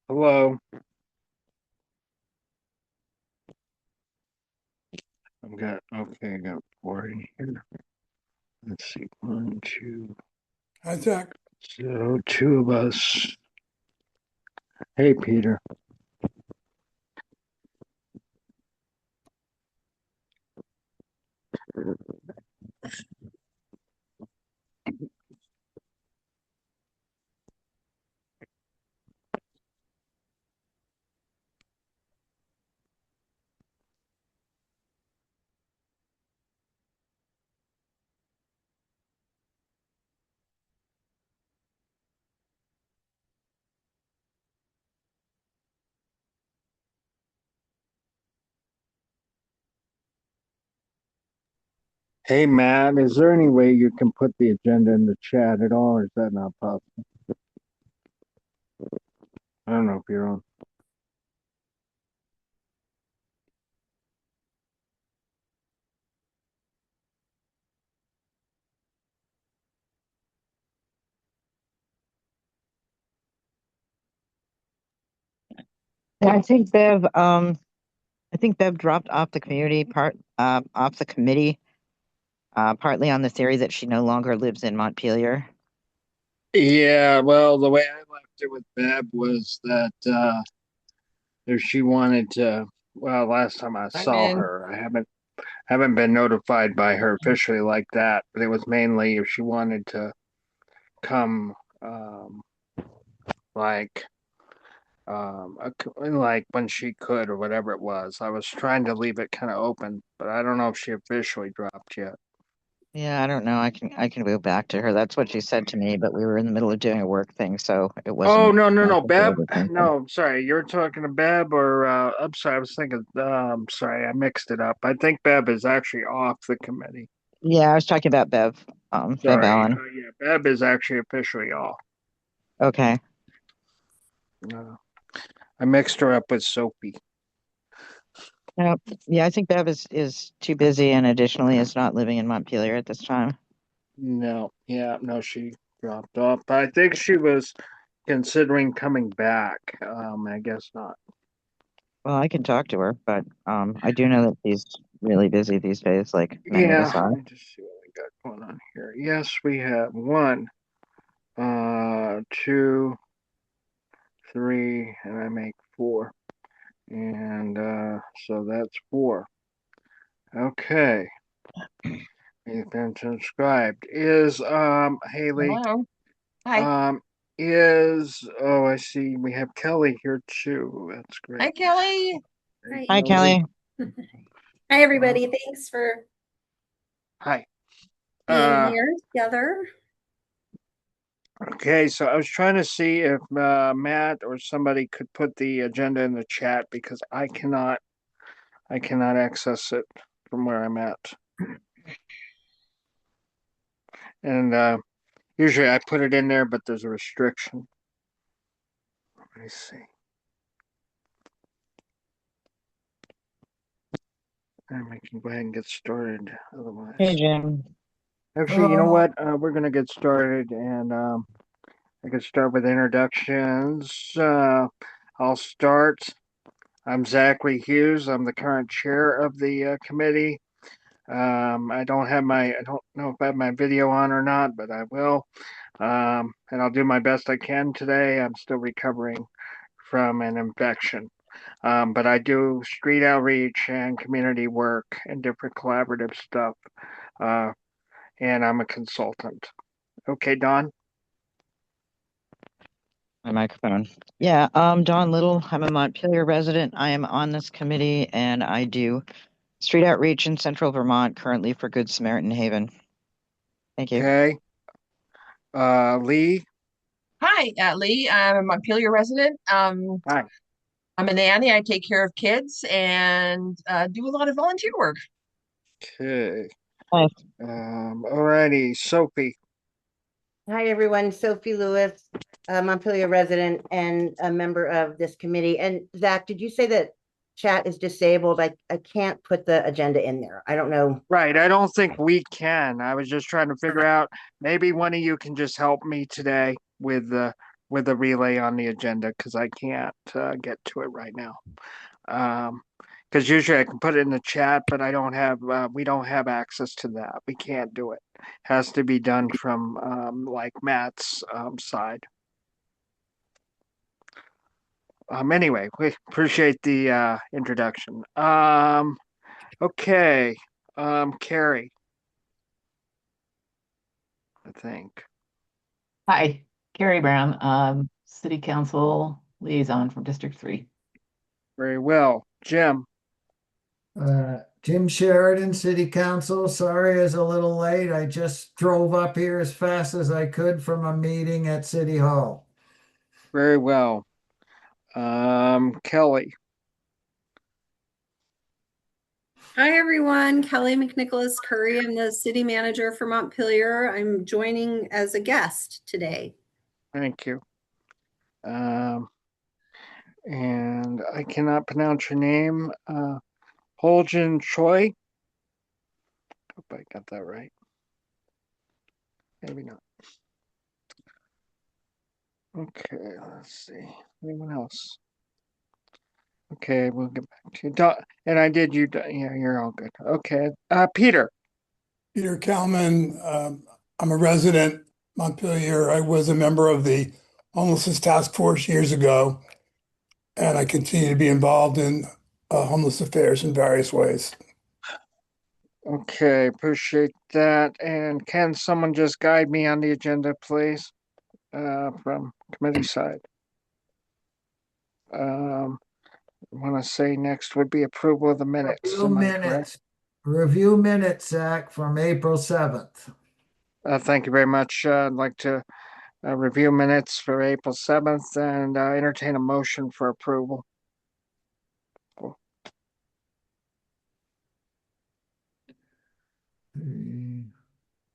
Hello. I got four in here. Let's see, one, two. Hi, Zach. So two of us. Hey, Peter. Hey, Matt. Is there any way you can put the agenda in the chat at all, or is that not possible? I don't know if you're on. Yeah, I think Bev dropped off the community off the committee, partly on the theory that she no longer lives in Montpelier. Yeah, well, the way I left it with Beb was that if she wanted to, well, last time I I'm saw in. her, I haven't been notified by her officially like that, but it was mainly if she wanted to come, like like when she could or whatever it was. I was trying to leave it kind of open, but I don't know if she officially dropped yet. Yeah, I don't know. I can go back to her. That's what she said to me, but we were in the middle of doing a work thing, so it Oh, wasn't no, no, no, Beb. necessarily the same thing. No, sorry, you're talking to Beb, or I'm sorry, I was thinking. Sorry, I mixed it up. I think Beb is actually off the committee. Yeah, I was talking about Bev Sorry, Allen. yeah, Beb is actually officially off. Okay. Uh, I mixed her up with Sophie. Yep. Yeah, I think Bev is too busy and additionally is not living in Montpelier at this time. No, yeah, no, she dropped off. But I think she was considering coming back. I guess not. Well, I can talk to her, but I do know that she's really busy these days, like many of us Yeah, are. let me just see what we got going on here. Yes, we have one, two, three, and I make four. And so that's four. Okay. You've been subscribed. Is Haley Hello. Hi. um is oh, I see we have Kelly here too. That's Hi, great. Kelly. Hey, Hi, Hi. Kelly. Kelly. Hi, Uh, everybody. Thanks for Hi. being Uh here together. okay, so I was trying to see if Matt or somebody could put the agenda in the chat because I cannot access it from where I'm at. And usually I put it in there, but there's a restriction. Let me see. And we can go ahead and get started. Hey, Otherwise, Jim. actually, you know Uh, what? We're gonna get started, and I can start with introductions. I'll start. I'm Zachary Hughes. I'm the current chair of the committee. I don't know if I have my video on or not, but I will. And I'll do my best I can today. I'm still recovering from an infection. But I do street outreach and community work and different collaborative stuff. Uh, and I'm a consultant. Okay, Don? My microphone. Yeah, Dawn Little. I'm a Montpelier resident. I am on this committee and I do street outreach in central Vermont currently for Good Samaritan Haven. Thank you. Okay. Lee? Hi, Lee. I'm a Montpelier resident. Hi. I'm a nanny. I take care of kids and do a lot of volunteer work. Okay. Hi. Alrighty, Sophie. Hi, everyone. Sophie Lewis, a Montpelier resident and a member of this committee. And Zach, did you say that chat is disabled? I can't put the agenda in there. I don't know. Right, I don't think we can. I was just trying to figure out maybe one of you can just help me today with with a relay on the agenda because I can't get to it right now. Because usually I can put it in the chat, but I don't have we don't have access to that. We can't do it. Has to be done from like Matt's side. Anyway, we appreciate the introduction. Okay. Carrie, I think. Hi, Carrie Brown, City Council Liaison from District 3. Very well. Jim. Jim Sheridan, City Council. Sorry it's a little late. I just drove up here as fast as I could from a meeting at City Hall. Very well. Kelly. Hi, everyone. Kelly McNicholas Curry. I'm the city manager for Montpelier. I'm joining as a guest today. Thank you. And I cannot pronounce your name. Holgen Choi. Hope I got that right. Maybe not. Okay, let's see. Anyone else? Okay, we'll get back to you. And I did you. Yeah, you're all good. Okay. Peter. Peter Kalman, I'm a resident Montpelier. I was a member of the Homelessness Task Force years ago, and I continue to be involved in homeless affairs in various ways. Okay, appreciate that. And can someone just guide me on the agenda, please? From committee side. I want to say next would be approval of the minutes. Review minutes. Review minutes, Zach, from April 7th. Thank you very much. I'd like to review minutes for April 7th and entertain a motion for approval.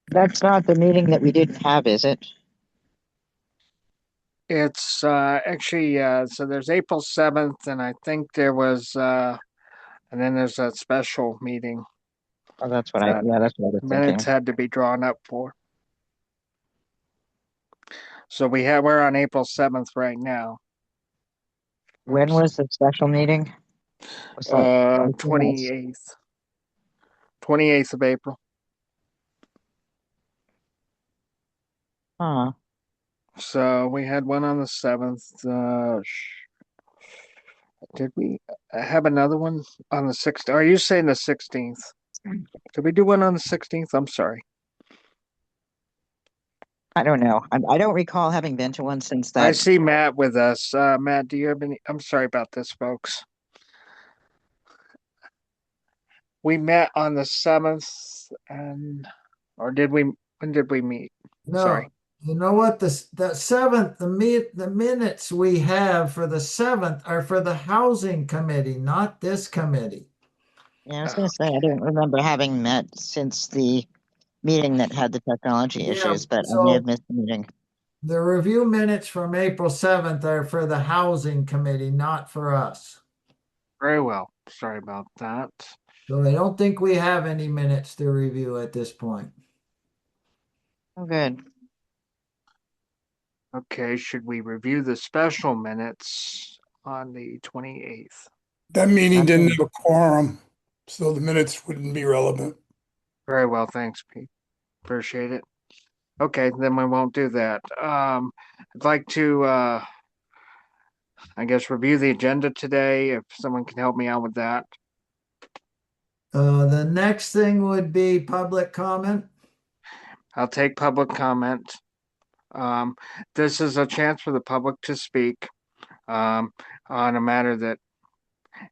That's not the meeting that we didn't have, is it? It's actually, so there's April 7th, and I think there was, and then there's a special meeting. Oh, that's what yeah, that's what I was Minutes thinking. had to be drawn up for. So we're on April 7th right now. When was the special meeting? Was that 28th. 28th of April. Huh. So we had one on the 7th. Did we have another one on the 16th? Are you saying the 16th? Did we do one on the 16th? I'm sorry. I don't know. I don't recall having been to one since I that. see Matt with us. Matt, do you have any? I'm sorry about this, folks. We met on the 7th, or did we? When did we meet? No, Sorry. you know what? The 7th, the minutes we have for the 7th are for the Housing Committee, not this committee. Yeah, I was going to say I don't remember having met since the meeting that had the technology issues, but I may have missed the meeting. The review minutes from April 7th are for the Housing Committee, not for us. Very well. Sorry about that. So I don't think we have any minutes to review at this point. Oh, good. Okay, should we review the special minutes on the 28th? That meeting didn't have a quorum, so the minutes wouldn't be relevant. Very well, thanks, Pete. Appreciate it. Okay, then we won't do that. I'd like to, I guess, review the agenda today, if someone can help me out with that. The next thing would be public comment. I'll take public comment. This is a chance for the public to speak on a matter that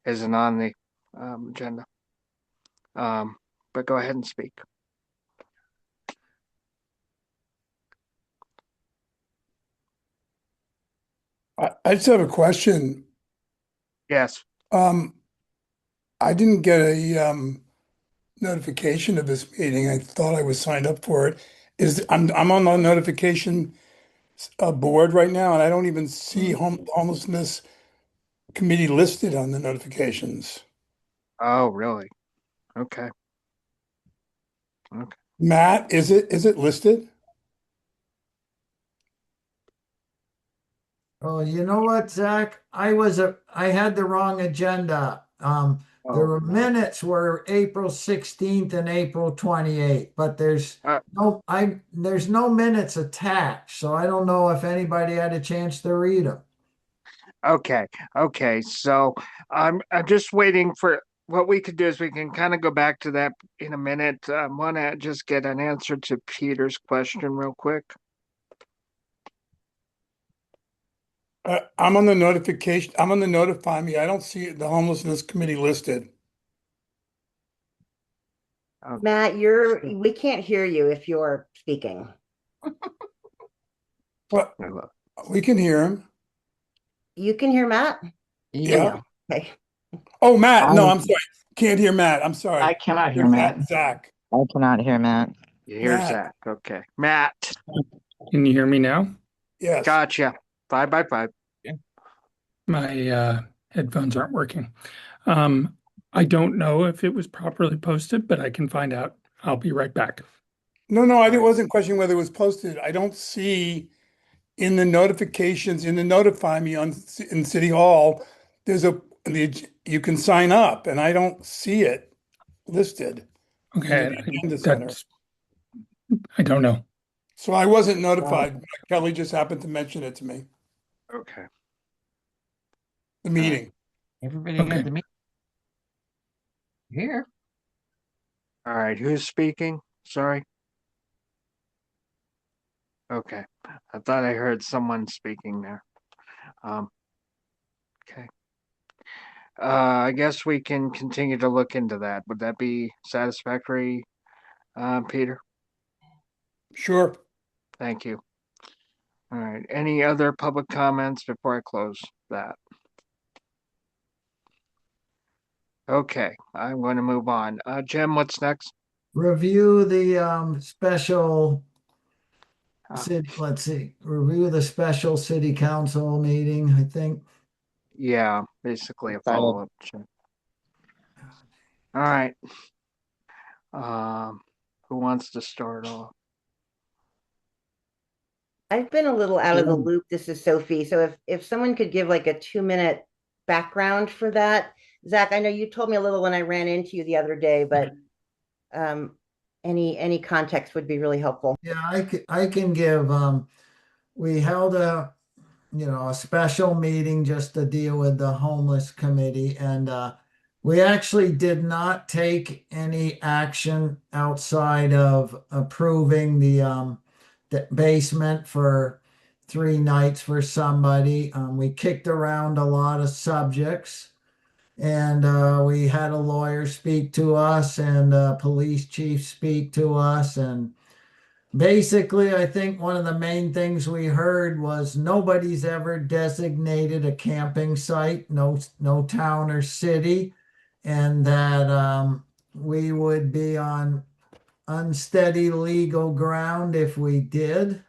isn't on the agenda. But go ahead and speak. I just have a question. Yes. I didn't get a notification of this meeting. I thought I was signed up for it. I'm on the notification board right now, and I don't even see Homelessness Committee listed on the notifications. Oh, really? Okay. Okay. Matt, is it listed? Oh, you know what, Zach? I had the wrong agenda. Oh, The no. minutes were April 16th and April 28th, but Uh, there's no minutes attached, so I don't know if anybody had a chance to read them. okay. Okay. So I'm just waiting for what we could do is we can kind of go back to that in a minute. I want to just get an answer to Peter's question real quick. I'm on the notification. I'm on the notify me. I don't see the homelessness committee listed. Matt, we can't hear you if you're speaking. But we can hear him. You can hear Matt? Yeah. Okay. Oh, Matt. No, I, I'm sorry. Can't hear Matt. I'm sorry. I cannot hear Here's Matt. Zach. I cannot hear Matt. Here's Matt. Zach. Okay. Matt. Can you hear me now? Yes. Gotcha. 5x5. My headphones aren't working. Um, I don't know if it was properly posted, but I can find out. I'll be right back. No, I wasn't questioning whether it was posted. I don't see in the notifications, in the notify me in City Hall, you can sign up and I don't see it listed in the Okay, agenda center. I don't know. So I wasn't notified. Kelly just happened to mention it to me, Okay. the meeting. Everybody Okay. had the meeting here. All right. Who's speaking? Sorry. Okay. I thought I heard someone speaking there. Okay. I guess we can continue to look into that. Would that be satisfactory, Peter? Sure. Thank you. All right. Any other public comments before I close that? Okay. I'm going to move on. Jim, what's next? Review the special Uh, let's see, review the special city council meeting, I think. Yeah, basically a Excited. follow-up. Jim. All right. Um, who wants to start off? I've been a little out of the Jim. loop. This is Sophie. So if someone could give like a 2-minute background for that. Zach, I know you told me a little when I ran into you the other day, but any context would be really helpful. Yeah, I can give, we held a special meeting just to deal with the homeless committee. And we actually did not take any action outside of approving the basement for 3 nights for somebody. We kicked around a lot of subjects. And we had a lawyer speak to us and a police chief speak to us. And basically, I think one of the main things we heard was nobody's ever designated a camping site, no town or city, and that we would be on unsteady legal ground if we did,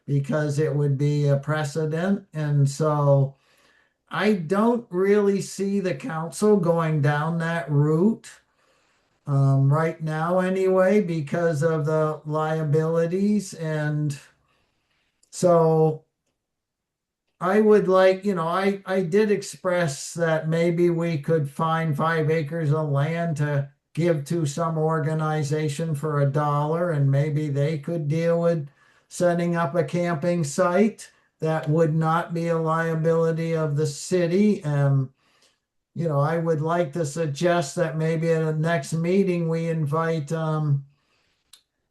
because it would be a precedent. And so I don't really see the council going down that route right now anyway, because of the liabilities. And so I would like, I did express that maybe we could find 5 acres of land to give to some organization for $1, and maybe they could deal with setting up a camping site that would not be a liability of the city. I would like to suggest that maybe at the next meeting we invite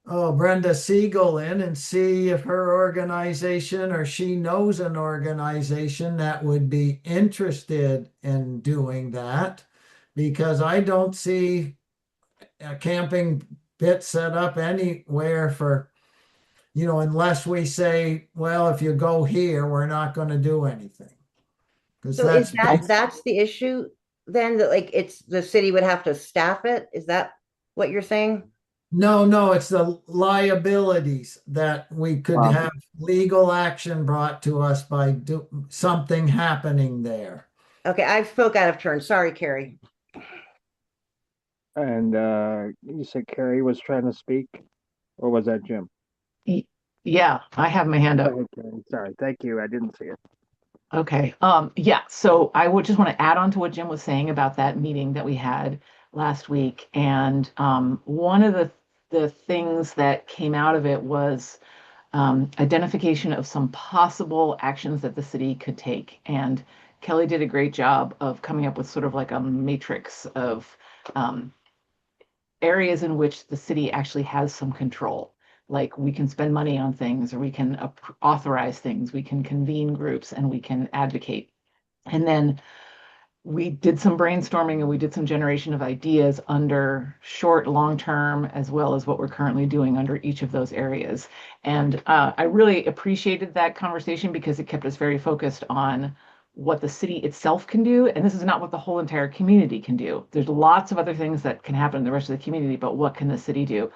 Brenda Siegel in and see if her organization or she knows an organization that would be interested in doing that, because I don't see a camping pit set up anywhere for, unless we say, well, if you go here, we're not going to do anything. Because So is that's the issue then, that like it's the city would have to staff it? Is that what you're saying? No, it's the liabilities that we could have legal action brought to us by something happening there. Okay, I spoke out of turn. Sorry, Carrie. And you said Carrie was trying to speak, or was that Jim? Yeah, I have my hand up. Okay, sorry. Thank you. I didn't see it. Okay. Yeah. So I would just want to add on to what Jim was saying about that meeting that we had last week. And one of the things that came out of it was identification of some possible actions that the city could take. And Kelly did a great job of coming up with sort of like a matrix of um, areas in which the city actually has some control. Like we can spend money on things, or we can authorize things, we can convene groups, and we can advocate. And then we did some brainstorming and we did some generation of ideas under short, long term, as well as what we're currently doing under each of those areas. And I really appreciated that conversation because it kept us very focused on what the city itself can do. And this is not what the whole entire community can do. There's lots of other things that can happen in the rest of the community, but what can the city do?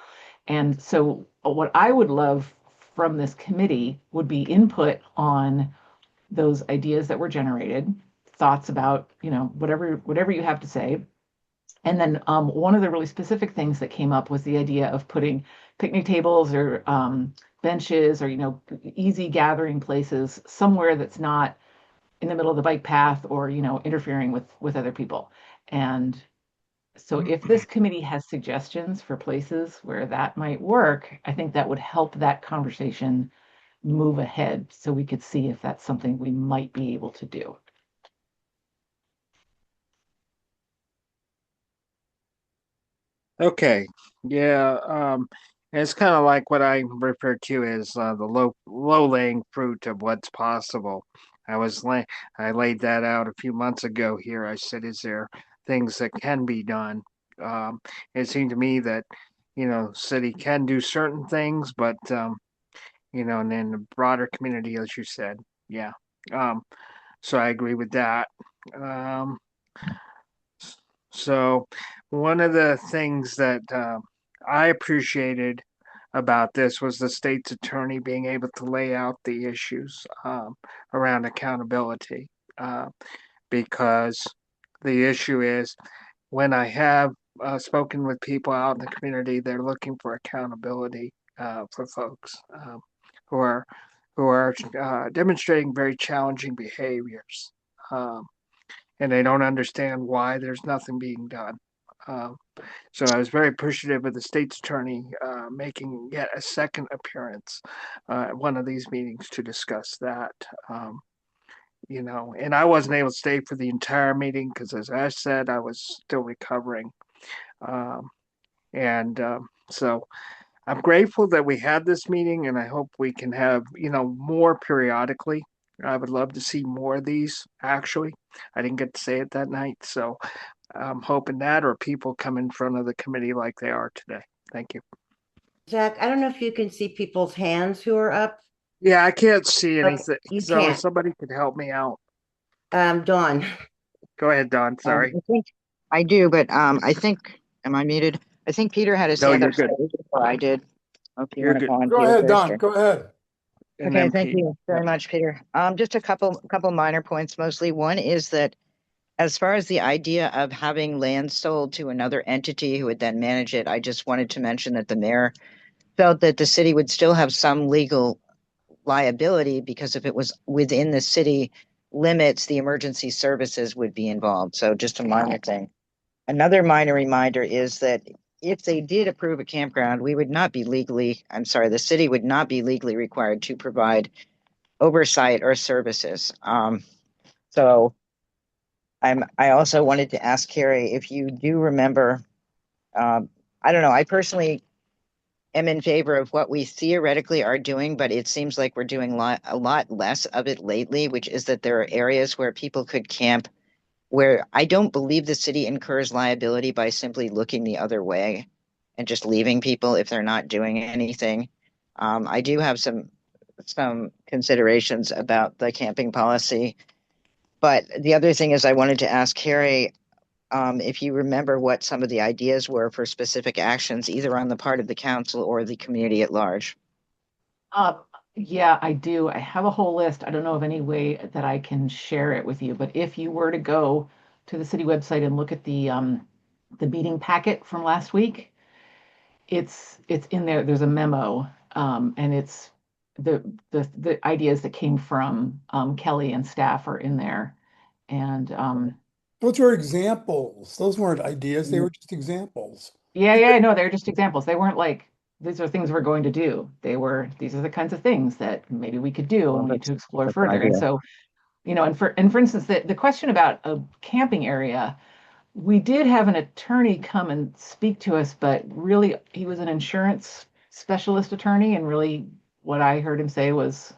And so, what I would love from this committee would be input on those ideas that were generated, thoughts about, whatever you have to say. And then one of the really specific things that came up was the idea of putting picnic tables or benches or, easy gathering places somewhere that's not in the middle of the bike path or, interfering with other people. And so if this committee has suggestions for places where that might work, I think that would help that conversation move ahead so we could see if that's something we might be able to do. Okay. Yeah. It's kind of like what I refer to as the low laying fruit of what's possible. I was lay I laid that out a few months ago here. I said, is there things that can be done? It seemed to me that, city can do certain things, but and then the broader community, as you said, yeah. Um, so I agree with that. Um, So, one of the things that I appreciated about this was the state's attorney being able to lay out the issues around accountability. Uh, because the issue is when I have spoken with people out in the community, they're looking for accountability for folks who are demonstrating very challenging behaviors. Um, and they don't understand why there's nothing being done. Um, so I was very appreciative of the state's attorney making yet a second appearance at one of these meetings to discuss that. And I wasn't able to stay for the entire meeting because, as I said, I was still recovering. Um, and so I'm grateful that we had this meeting, and I hope we can have, more periodically. I would love to see more of these, actually. I didn't get to say it that night, so I'm hoping that or people come in front of the committee like they are today. Thank you. Zach, I don't know if you can see people's hands who are up. Yeah, I can't see Okay, anything, you so if can't. somebody could help me out. Dawn. Go ahead, Don. Sorry. I think I do, but I think, am I muted? I think Peter had his No, hand you're up good. before I did. If you You're want to good. go on, Go Peter, ahead, first. Don. Go ahead. And Okay, then thank Pete. you very much, Peter. Just a couple minor points mostly. One is that as far as the idea of having land sold to another entity who would then manage it, I just wanted to mention that the mayor felt that the city would still have some legal liability because if it was within the city limits, the emergency services would be involved. So just a minor thing. Another minor reminder is that if they did approve a campground, the city would not be legally required to provide oversight or services. So I also wanted to ask Carrie if you do remember, I don't know, I personally am in favor of what we theoretically are doing, but it seems like we're doing a lot less of it lately, which is that there are areas where people could camp where I don't believe the city incurs liability by simply looking the other way and just leaving people if they're not doing anything. I do have some considerations about the camping policy, but the other thing is I wanted to ask Carrie if you remember what some of the ideas were for specific actions, either on the part of the council or the community at large. Uh, yeah, I do. I have a whole list. I don't know of any way that I can share it with you, but if you were to go to the city website and look at the meeting packet from last week, it's in there. There's a memo, and it's the ideas that came from Kelly and staff are in there. And Those were examples. Those weren't ideas. They were just examples. yeah, no, they're just examples. They weren't like these are things we're going to do. These are the kinds of things that maybe we could do Well, and we need to explore that's an further. And idea. so, and for instance, the question about a camping area, we did have an attorney come and speak to us, but really he was an insurance specialist attorney, and really what I heard him say was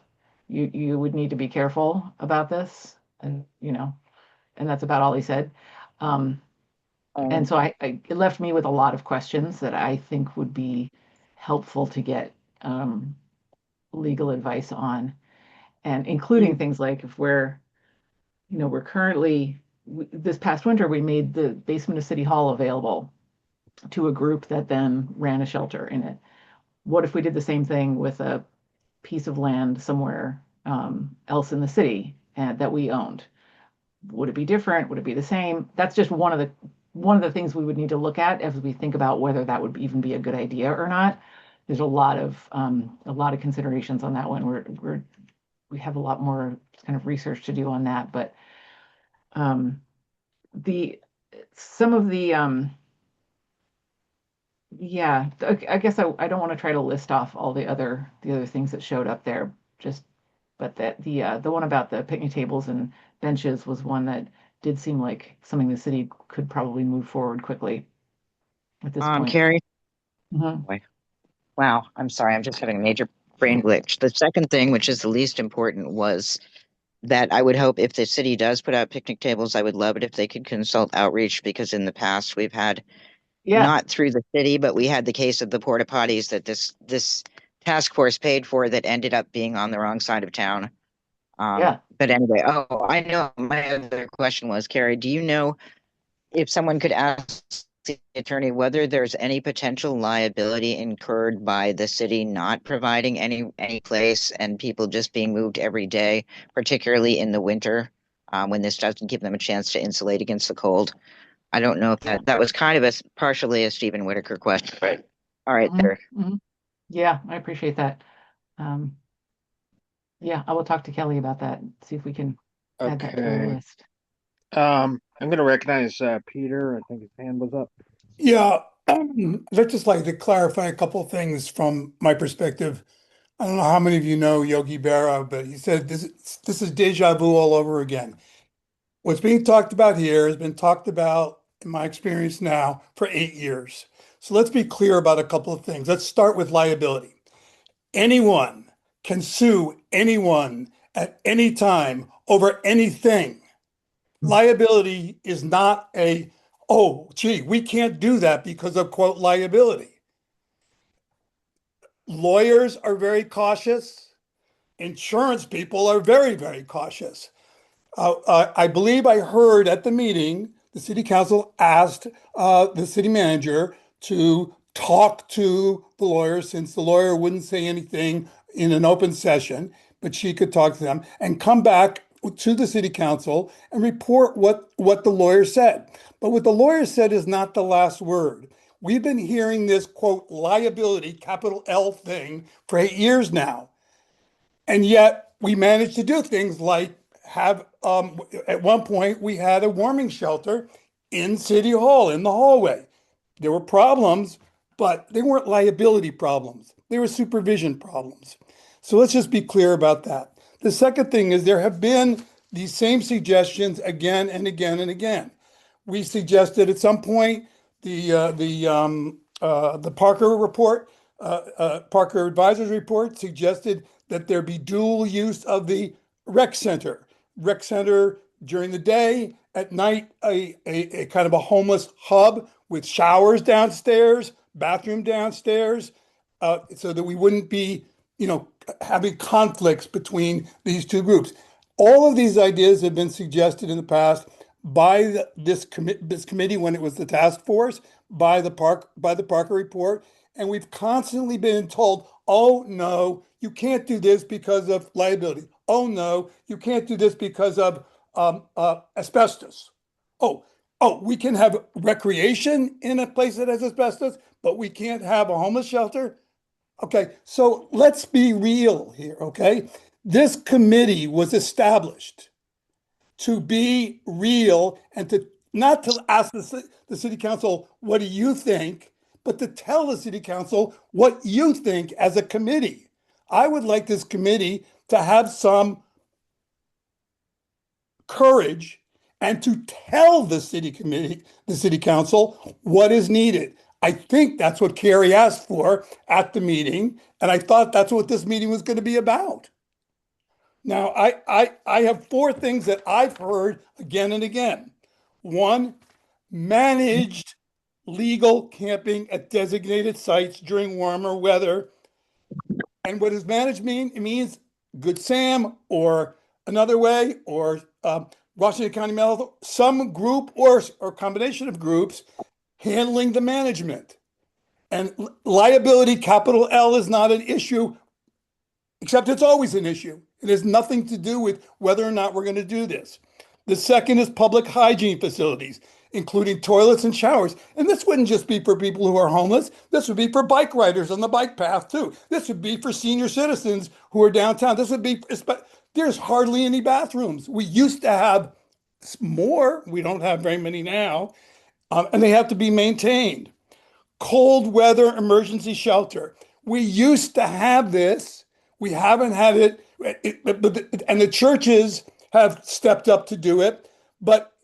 you would need to be careful about this, and and that's about all he said. Um, and so it left me with a lot of questions that I think would be helpful to get um, legal advice on, and including things like if we're currently this past winter we made the basement of City Hall available to a group that then ran a shelter in it. What if we did the same thing with a piece of land somewhere else in the city that we owned? Would it be different? Would it be the same? That's just one of the things we would need to look at as we think about whether that would even be a good idea or not. There's a lot of considerations on that one. We have a lot more kind of research to do on that, but um, the some of the yeah, I guess I don't want to try to list off all the other things that showed up there. But that the one about the picnic tables and benches was one that did seem like something the city could probably move forward quickly at this point. Carrie, Mhm. boy, wow, I'm sorry, I'm just having a major brain glitch. The second thing, which is the least important, was that I would hope if the city does put out picnic tables, I would love it if they could consult outreach, because in the past we've had, Yeah, not through the city, but we had the case of the porta potties that this task force paid for that ended up being on the wrong side of town. yeah. But anyway, oh, I know my other question was, Carrie, do you know if someone could ask the attorney whether there's any potential liability incurred by the city not providing any place and people just being moved every day, particularly in the winter, when this doesn't give them a chance to insulate against the cold? I don't know if that was kind of partially a Stephen Whitaker question, but all right, Mhm, there. mhm. Yeah, I appreciate that. Um, yeah, I will talk to Kelly about that, see if we can add that to our Okay. list. I'm going to recognize Peter. I think his hand was up. Yeah, I'd just like to clarify a couple of things from my perspective. I don't know how many of you know Yogi Berra, but he said this is deja vu all over again. What's being talked about here has been talked about, in my experience now, for 8 years. So let's be clear about a couple of things. Let's start with liability. Anyone can sue anyone at any time over anything. Liability is not oh, gee, we can't do that because of quote liability. Lawyers are very cautious. Insurance people are very, very cautious. I believe I heard at the meeting, the city council asked the city manager to talk to the lawyer, since the lawyer wouldn't say anything in an open session, but she could talk to them and come back to the city council and report what the lawyer said. But what the lawyer said is not the last word. We've been hearing this quote liability, capital L thing, for 8 years now. And yet we managed to do things like have, at one point, we had a warming shelter in City Hall in the hallway. There were problems, but they weren't liability problems. They were supervision problems. So let's just be clear about that. The second thing is there have been these same suggestions again and again and again. We suggested at some point the Parker report, Parker Advisors report suggested that there be dual use of the rec center. Rec center during the day, at night, a kind of a homeless hub with showers downstairs, bathroom downstairs, so that we wouldn't be, having conflicts between these two groups. All of these ideas have been suggested in the past by this committee when it was the task force, by the Parker report, and we've constantly been told, "Oh no, you can't do this because of liability. Oh no, you can't do this because of asbestos. Oh, we can have recreation in a place that has asbestos, but we can't have a homeless shelter." Okay, so let's be real here, okay? This committee was established to be real and to not to ask the city council, what do you think, but to tell the city council what you think as a committee. I would like this committee to have some courage and to tell the city council what is needed. I think that's what Carrie asked for at the meeting, and I thought that's what this meeting was going to be about. Now, I have four things that I've heard again and again. One, managed legal camping at designated sites during warmer weather. And what does managed mean? It means Good Sam or another way or Washington County Mental, some group or combination of groups handling the management. And liability, capital L, is not an issue, except it's always an issue. It has nothing to do with whether or not we're going to do this. The second is public hygiene facilities, including toilets and showers. And this wouldn't just be for people who are homeless. This would be for bike riders on the bike path too. This would be for senior citizens who are downtown. This would be, there's hardly any bathrooms. We used to have more. We don't have very many now. And they have to be maintained. Cold weather emergency shelter. We used to have this. We haven't had it, and the churches have stepped up to do it, but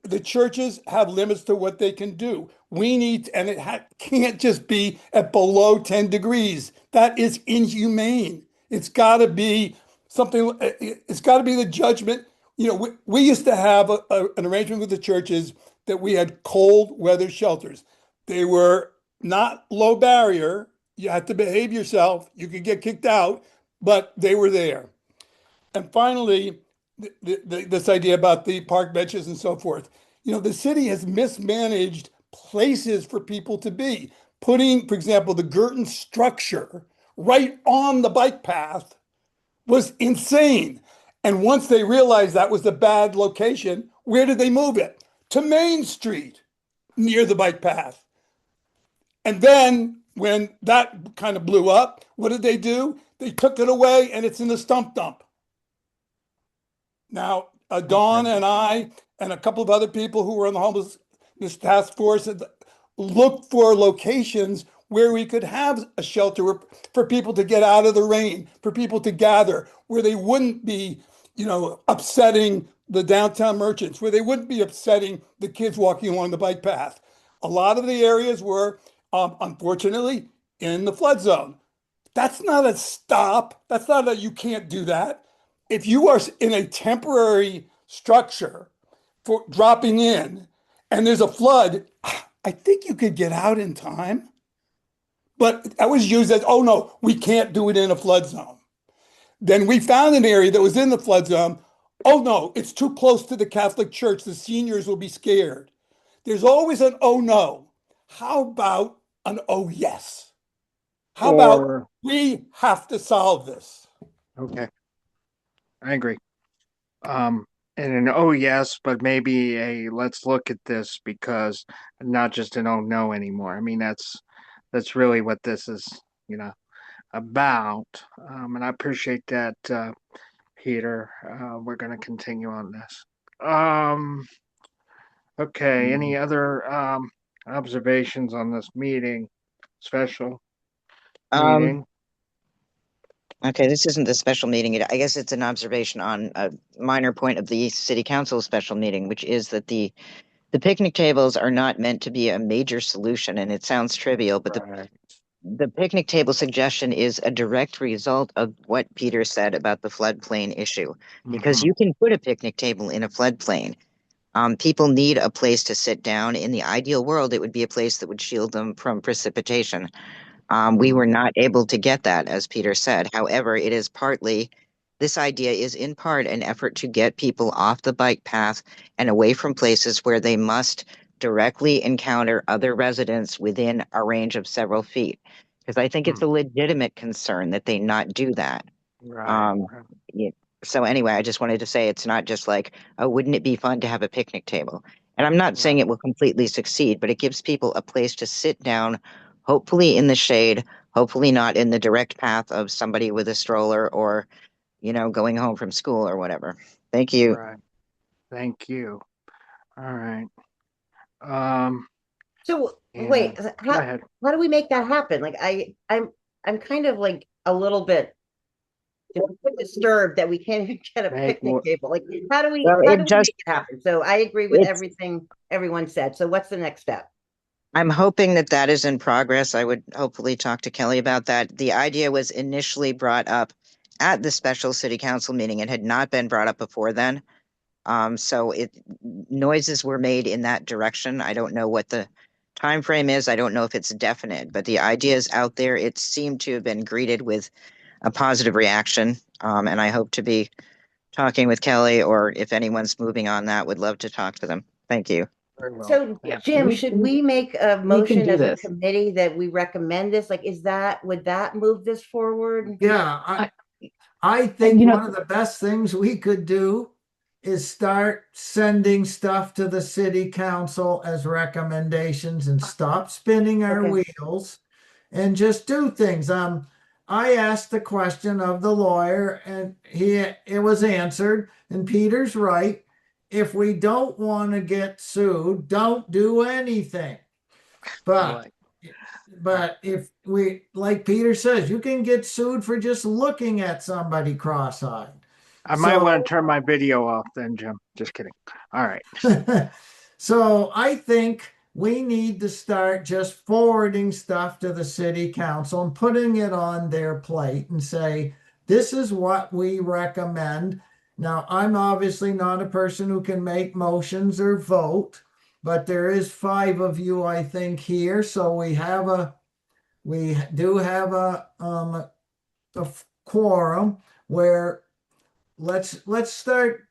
the churches have limits to what they can do. We need, and it can't just be at below 10 degrees. That is inhumane. It's got to be something, it's got to be the judgment. You know, we used to have an arrangement with the churches that we had cold weather shelters. They were not low barrier. You had to behave yourself. You could get kicked out, but they were there. And finally, this idea about the park benches and so forth. You know, the city has mismanaged places for people to be. Putting, for example, the Girton structure right on the bike path was insane. And once they realized that was a bad location, where did they move it? To Main Street, near the bike path. And then when that kind of blew up, what did they do? They took it away and it's in the stump dump. Now, Dawn and I and a couple of other people who were on the homelessness task force had looked for locations where we could have a shelter for people to get out of the rain, for people to gather, where they wouldn't be, you know, upsetting the downtown merchants, where they wouldn't be upsetting the kids walking along the bike path. A lot of the areas were, unfortunately, in the flood zone. That's not a stop. That's not a you can't do that. If you are in a temporary structure for dropping in and there's a flood, I think you could get out in time. But that was used as, oh no, we can't do it in a flood zone. Then we found an area that was in the flood zone. Oh no, it's too close to the Catholic Church. The seniors will be scared. There's always an oh no. How about an oh yes? How about we have to solve this? Okay, I agree. And an oh yes, but maybe a let's look at this, because not just an oh no anymore. I mean, that's really what this is, you know, about. And I appreciate that, Peter. We're going to continue on this. Okay, any other observations on this special Um, meeting? okay, this isn't a special meeting. I guess it's an observation on a minor point of the city council special meeting, which is that the picnic tables are not meant to be a major solution. And it sounds trivial, but Right. the picnic table suggestion is a direct result of what Peter said about the floodplain issue, because Mhm. you can put a picnic table in a floodplain. People need a place to sit down. In the ideal world, it would be a place that would shield them from precipitation. We were not able to get that, as Peter said. However, this idea is in part an effort to get people off the bike path and away from places where they must directly encounter other residents within a range of several feet. Because I think it's a legitimate concern that they not do that. Right. Um, yeah. So anyway, I just wanted to say it's not just like, oh, wouldn't it be fun to have a picnic table? And I'm not saying Right. it will completely succeed, but it gives people a place to sit down hopefully in the shade, hopefully not in the direct path of somebody with a stroller or, going home from school or whatever. Thank you. Right. Thank you. All right. Um, So wait, and go ahead. how do we make that happen? Like I'm kind of like a little bit disturbed that we can't even get a Make picnic more. table. Like Well, how it do we just, make it happen? So I agree with it's, everything everyone said. So what's the next step? I'm hoping that that is in progress. I would hopefully talk to Kelly about that. The idea was initially brought up at the special city council meeting. It had not been brought up before then. So noises were made in that direction. I don't know what the time frame is. I don't know if it's definite, but the idea is out there. It seemed to have been greeted with a positive reaction. And I hope to be talking with Kelly, or if anyone's moving on that, would love to talk to them. Thank you. Very well. So Yeah, Jim, should we make a we can motion do as a this. committee that we recommend this? Like, would that move this forward? Yeah, I- I think you know, one of the best things we could do is start sending stuff to the city council as recommendations and stop spinning our Okay. wheels and just do things. I asked the question of the lawyer and it was answered, and Peter's right. If we don't want to get sued, don't do anything. But if we, like Peter says, you can get sued for just looking at somebody cross-eyed. I might want to turn my video off then, Jim. Just kidding. All right. So I think we need to start just forwarding stuff to the city council and putting it on their plate and say, this is what we recommend. Now, I'm obviously not a person who can make motions or vote, but there is 5 of you, I think, here. So we do have a quorum where let's start.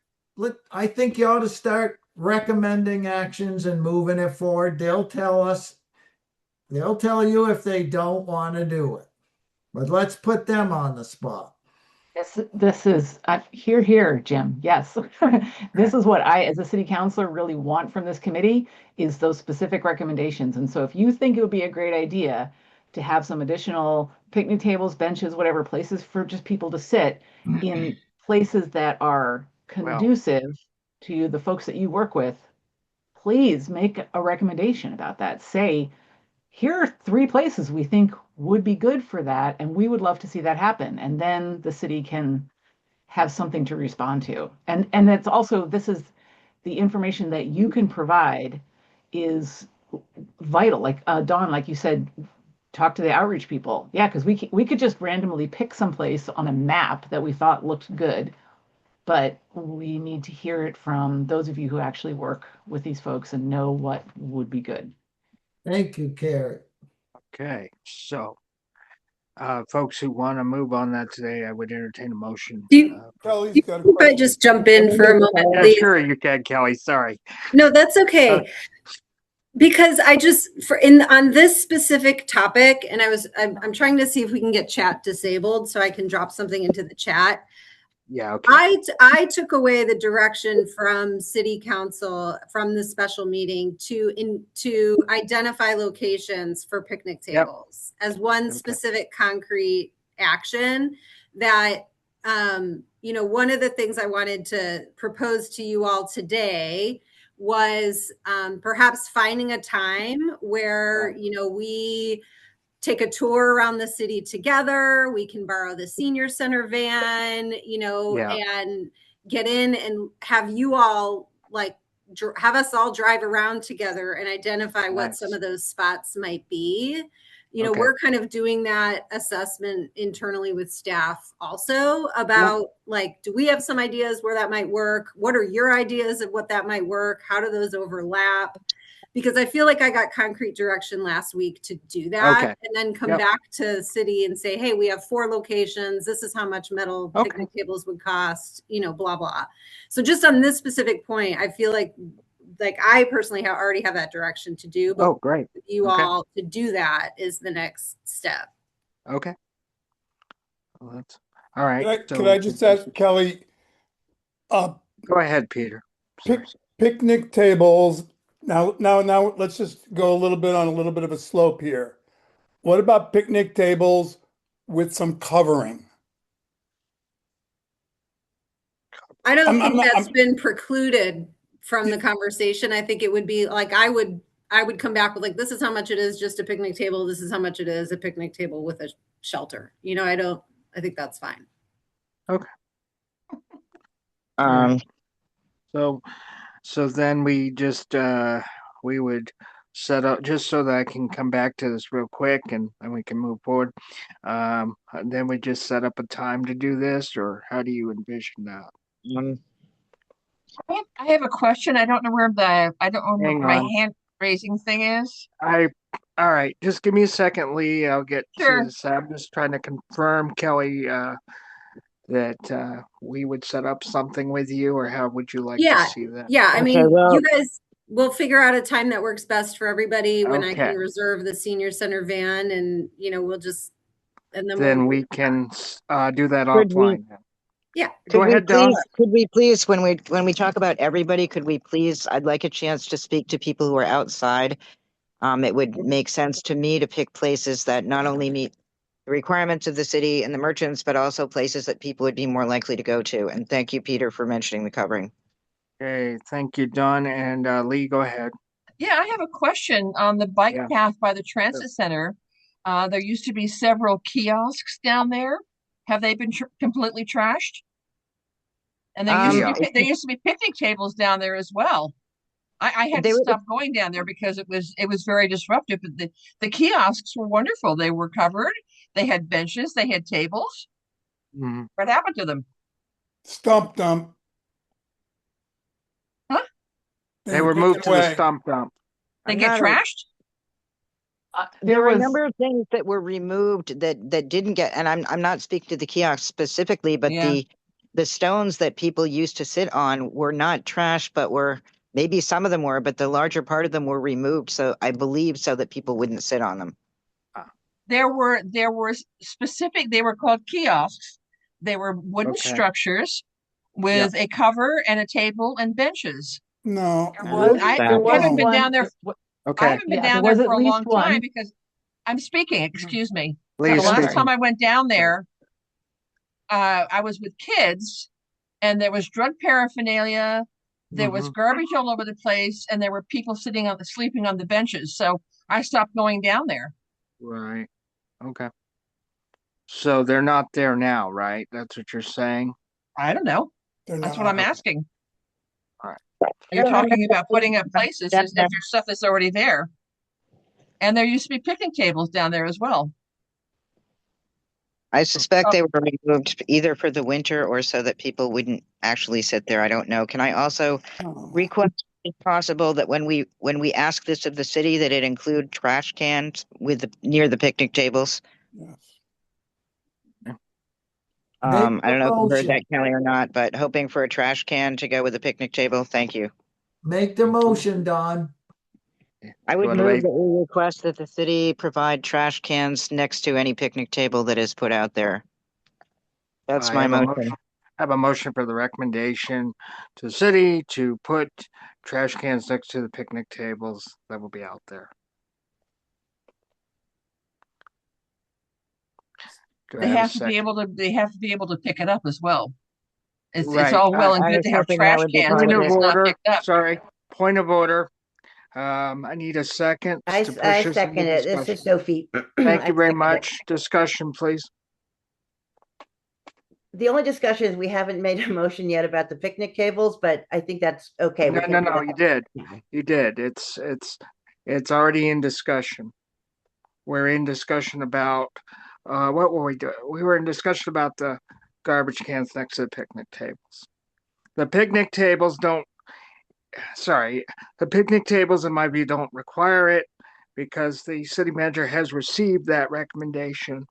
I think you ought to start recommending actions and moving it forward. They'll tell you if they don't want to do it, but let's put them on the spot. this is here, Jim. Yes, this is what I, as a city councilor, really want from this committee is those specific recommendations. And so, if you think it would be a great idea to have some additional picnic tables, benches, whatever places for just people to sit in places that are conducive to the folks that you work with, please make a recommendation about that. Say, here are 3 places we think would be good for that, and we would love to see that happen. And then the city can have something to respond to. And that's also, this is the information that you can provide is vital. Like Dawn, like you said, talk to the outreach people. Yeah, because we could just randomly pick someplace on a map that we thought looked good, but we need to hear it from those of you who actually work with these folks and know what would be good. Thank you, Carrie. Okay. So, folks who want to move on that today, I would entertain a motion. Kelly's got a If I question. just jump in for a moment, Yeah, please. sure you can, Kelly. Sorry. No, that's okay. Because I just on this specific topic, and I'm trying to see if we can get chat disabled so I can drop something into the chat. Yeah. Okay. I took away the direction from city council from the special meeting to identify locations for picnic tables as one specific concrete action that one of the things I wanted to propose to you all today was perhaps finding a time where we take a tour around the city together. We can borrow the senior center van, and get in and have you all have us all drive around together and identify what some of those spots might be. We're kind of doing that assessment internally with staff also about do we have some ideas where that might work? What are your ideas of what that might work? How do those overlap? Because I feel like I got concrete direction last week to do that and then come back to city and say, hey, we have 4 locations. This is how much metal picnic tables would cost, blah, blah. So just on this specific point, I feel like I personally already have that direction to do. But great. You all to do that is the next step. Okay. Well, that's all right. Could I just ask Kelly? Go ahead, Peter. Picnic tables. Now, let's just go a little bit of a slope here. What about picnic tables with some covering? I don't think that's I'm been precluded from the conversation. I think it would be like, I would come back with like, this is how much it is just a picnic table. This is how much it is a picnic table with a shelter. You know, I think that's fine. Okay. Um, So so then we would set up just so that I can come back to this real quick and we can move forward. Then we just set up a time to do this, or how do you envision that? um, I have a question. I don't know where Hang my on. hand raising thing is. I All right, just give me a second, Lee. I'll get to Sure. this. I'm just trying to confirm, Kelly, that we would set up something with you, or how would you like to Yeah. see that? Yeah. I okay, mean, well, you guys will figure out a time that works best for everybody when I Okay, can reserve the senior center van and, you know, we'll just, and then then we'll, we can do that could we offline then. yeah. Go ahead, Don. could we please, when we talk about everybody, could we please, I'd like a chance to speak to people who are outside. It would make sense to me to pick places that not only meet the requirements of the city and the merchants, but also places that people would be more likely to go to. And thank you, Peter, for mentioning the covering. Okay, thank you, Don. And Lee, go ahead. Yeah, I have a question on the bike Yeah. path by the transit center. There used to be several kiosks down there. Have they been completely trashed? And Yeah. there used to be picnic tables down there as well. I had to They were stop going down there because it was very disruptive. But the kiosks were wonderful. They were covered. They had benches. They had tables. Mhm. What happened to them? Stump dump. Huh? They They were were taken moved to the away. stump dump. They I'm get not a, trashed? there There were a was, number of things that were removed that didn't get, and I'm not speaking to the kiosks specifically, but Yeah. the stones that people used to sit on were not trash, but were maybe some of them were, but the larger part of them were removed. So I believe so that people wouldn't sit on them. There were specific. They were called kiosks. They were wooden Okay. structures Yeah. with a cover and a table and benches. No, there And was, that's I there bad. was haven't been one, down there. I Okay. haven't been yeah, there down there was for at a least long time one. because I'm speaking. Excuse me. The Lee's last speaking. time I went down there, I was with kids, and there was drug paraphernalia. There was Hmm. garbage all over the place, and there were people sleeping on the benches. So I stopped going down there. Right. Okay. So they're not there now, right? That's what you're saying? I don't know. they're That's what not. I'm Okay. asking. All right. I You're don't remember talking about putting up places that. as if your stuff is already there. And there used to be picnic tables down there as well. I suspect Oh, they were removed either for the winter or so that people wouldn't actually sit there. I don't know. Can I also Oh, request, if possible, that when we ask this of the city, that it include trash cans with near the picnic tables? yes. Make I the don't know if you heard motion. that, Kelly, or not, but hoping for a trash can to go with the picnic table. Thank you. Make the motion, Don. I Do you would want to move wait? that we request that the city provide trash cans next to any picnic table that is put out there. That's I my have a motion. motion. I have a motion for the recommendation to the city to put trash cans next to the picnic tables that will be out there. Do I they have a have to be second? able to they have to be able to pick it up as well. It's Right. all well and I good was to have hoping that trash would be cans, part Point but of if of it. it's not order. picked up, Sorry. Point of order. I need a second to I push this into second it. This discussion. is Sophie. Thank I you very second it. much. Discussion, please. The only discussion is we haven't made a motion yet about the picnic tables, but I think that's okay. We No, can do no, you that. did. You did. It's already in discussion. We're in discussion about what were we doing? We were in discussion about the garbage cans next to the picnic tables. The picnic tables don't, sorry, the picnic tables, in my view, don't require it because the city manager has received that recommendation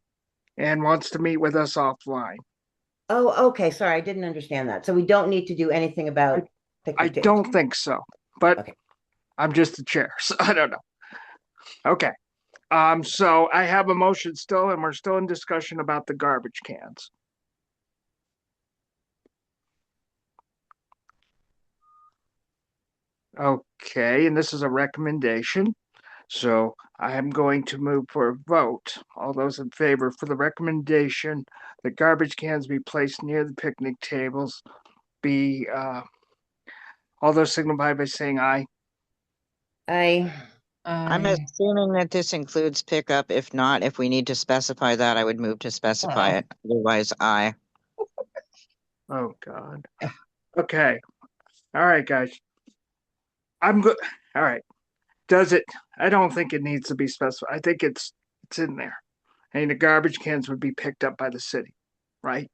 and wants to meet with us offline. Oh, okay. Sorry, I didn't understand that. So we don't need to do anything I, about I picnic tables. don't think so, but Okay. I'm just the chair, so I don't know. Okay. So I have a motion still, and we're still in discussion about the garbage cans. Okay, and this is a recommendation. So I am going to move for a vote. All those in favor for the recommendation that garbage cans be placed near the picnic tables be, all those signify by saying aye. I'm I, assuming that this includes pickup. If not, if we need to specify that, I would move to specify it. Otherwise, aye. Oh, God. Okay. All right, guys. I'm good. All right. Does it? I don't think it needs to be specified. I think it's in there. And the garbage cans would be picked up by the city, right?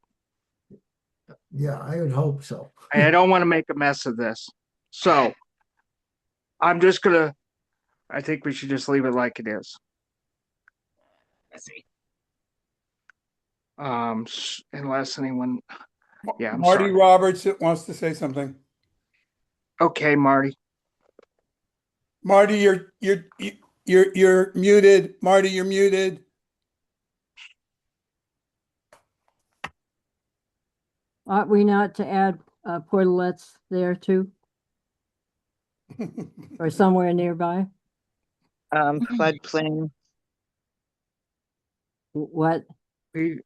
Yeah, I would hope so. I don't want to make a mess of this. So I'm just gonna, I think we should just leave it like it is. let's see. Unless anyone, yeah, I'm Marty sorry. Roberts wants to say something. Okay, Marty. Marty, you're muted. Marty, you're muted. Ought we not to add portalets there too, or somewhere nearby? Floodplain. What, Well, you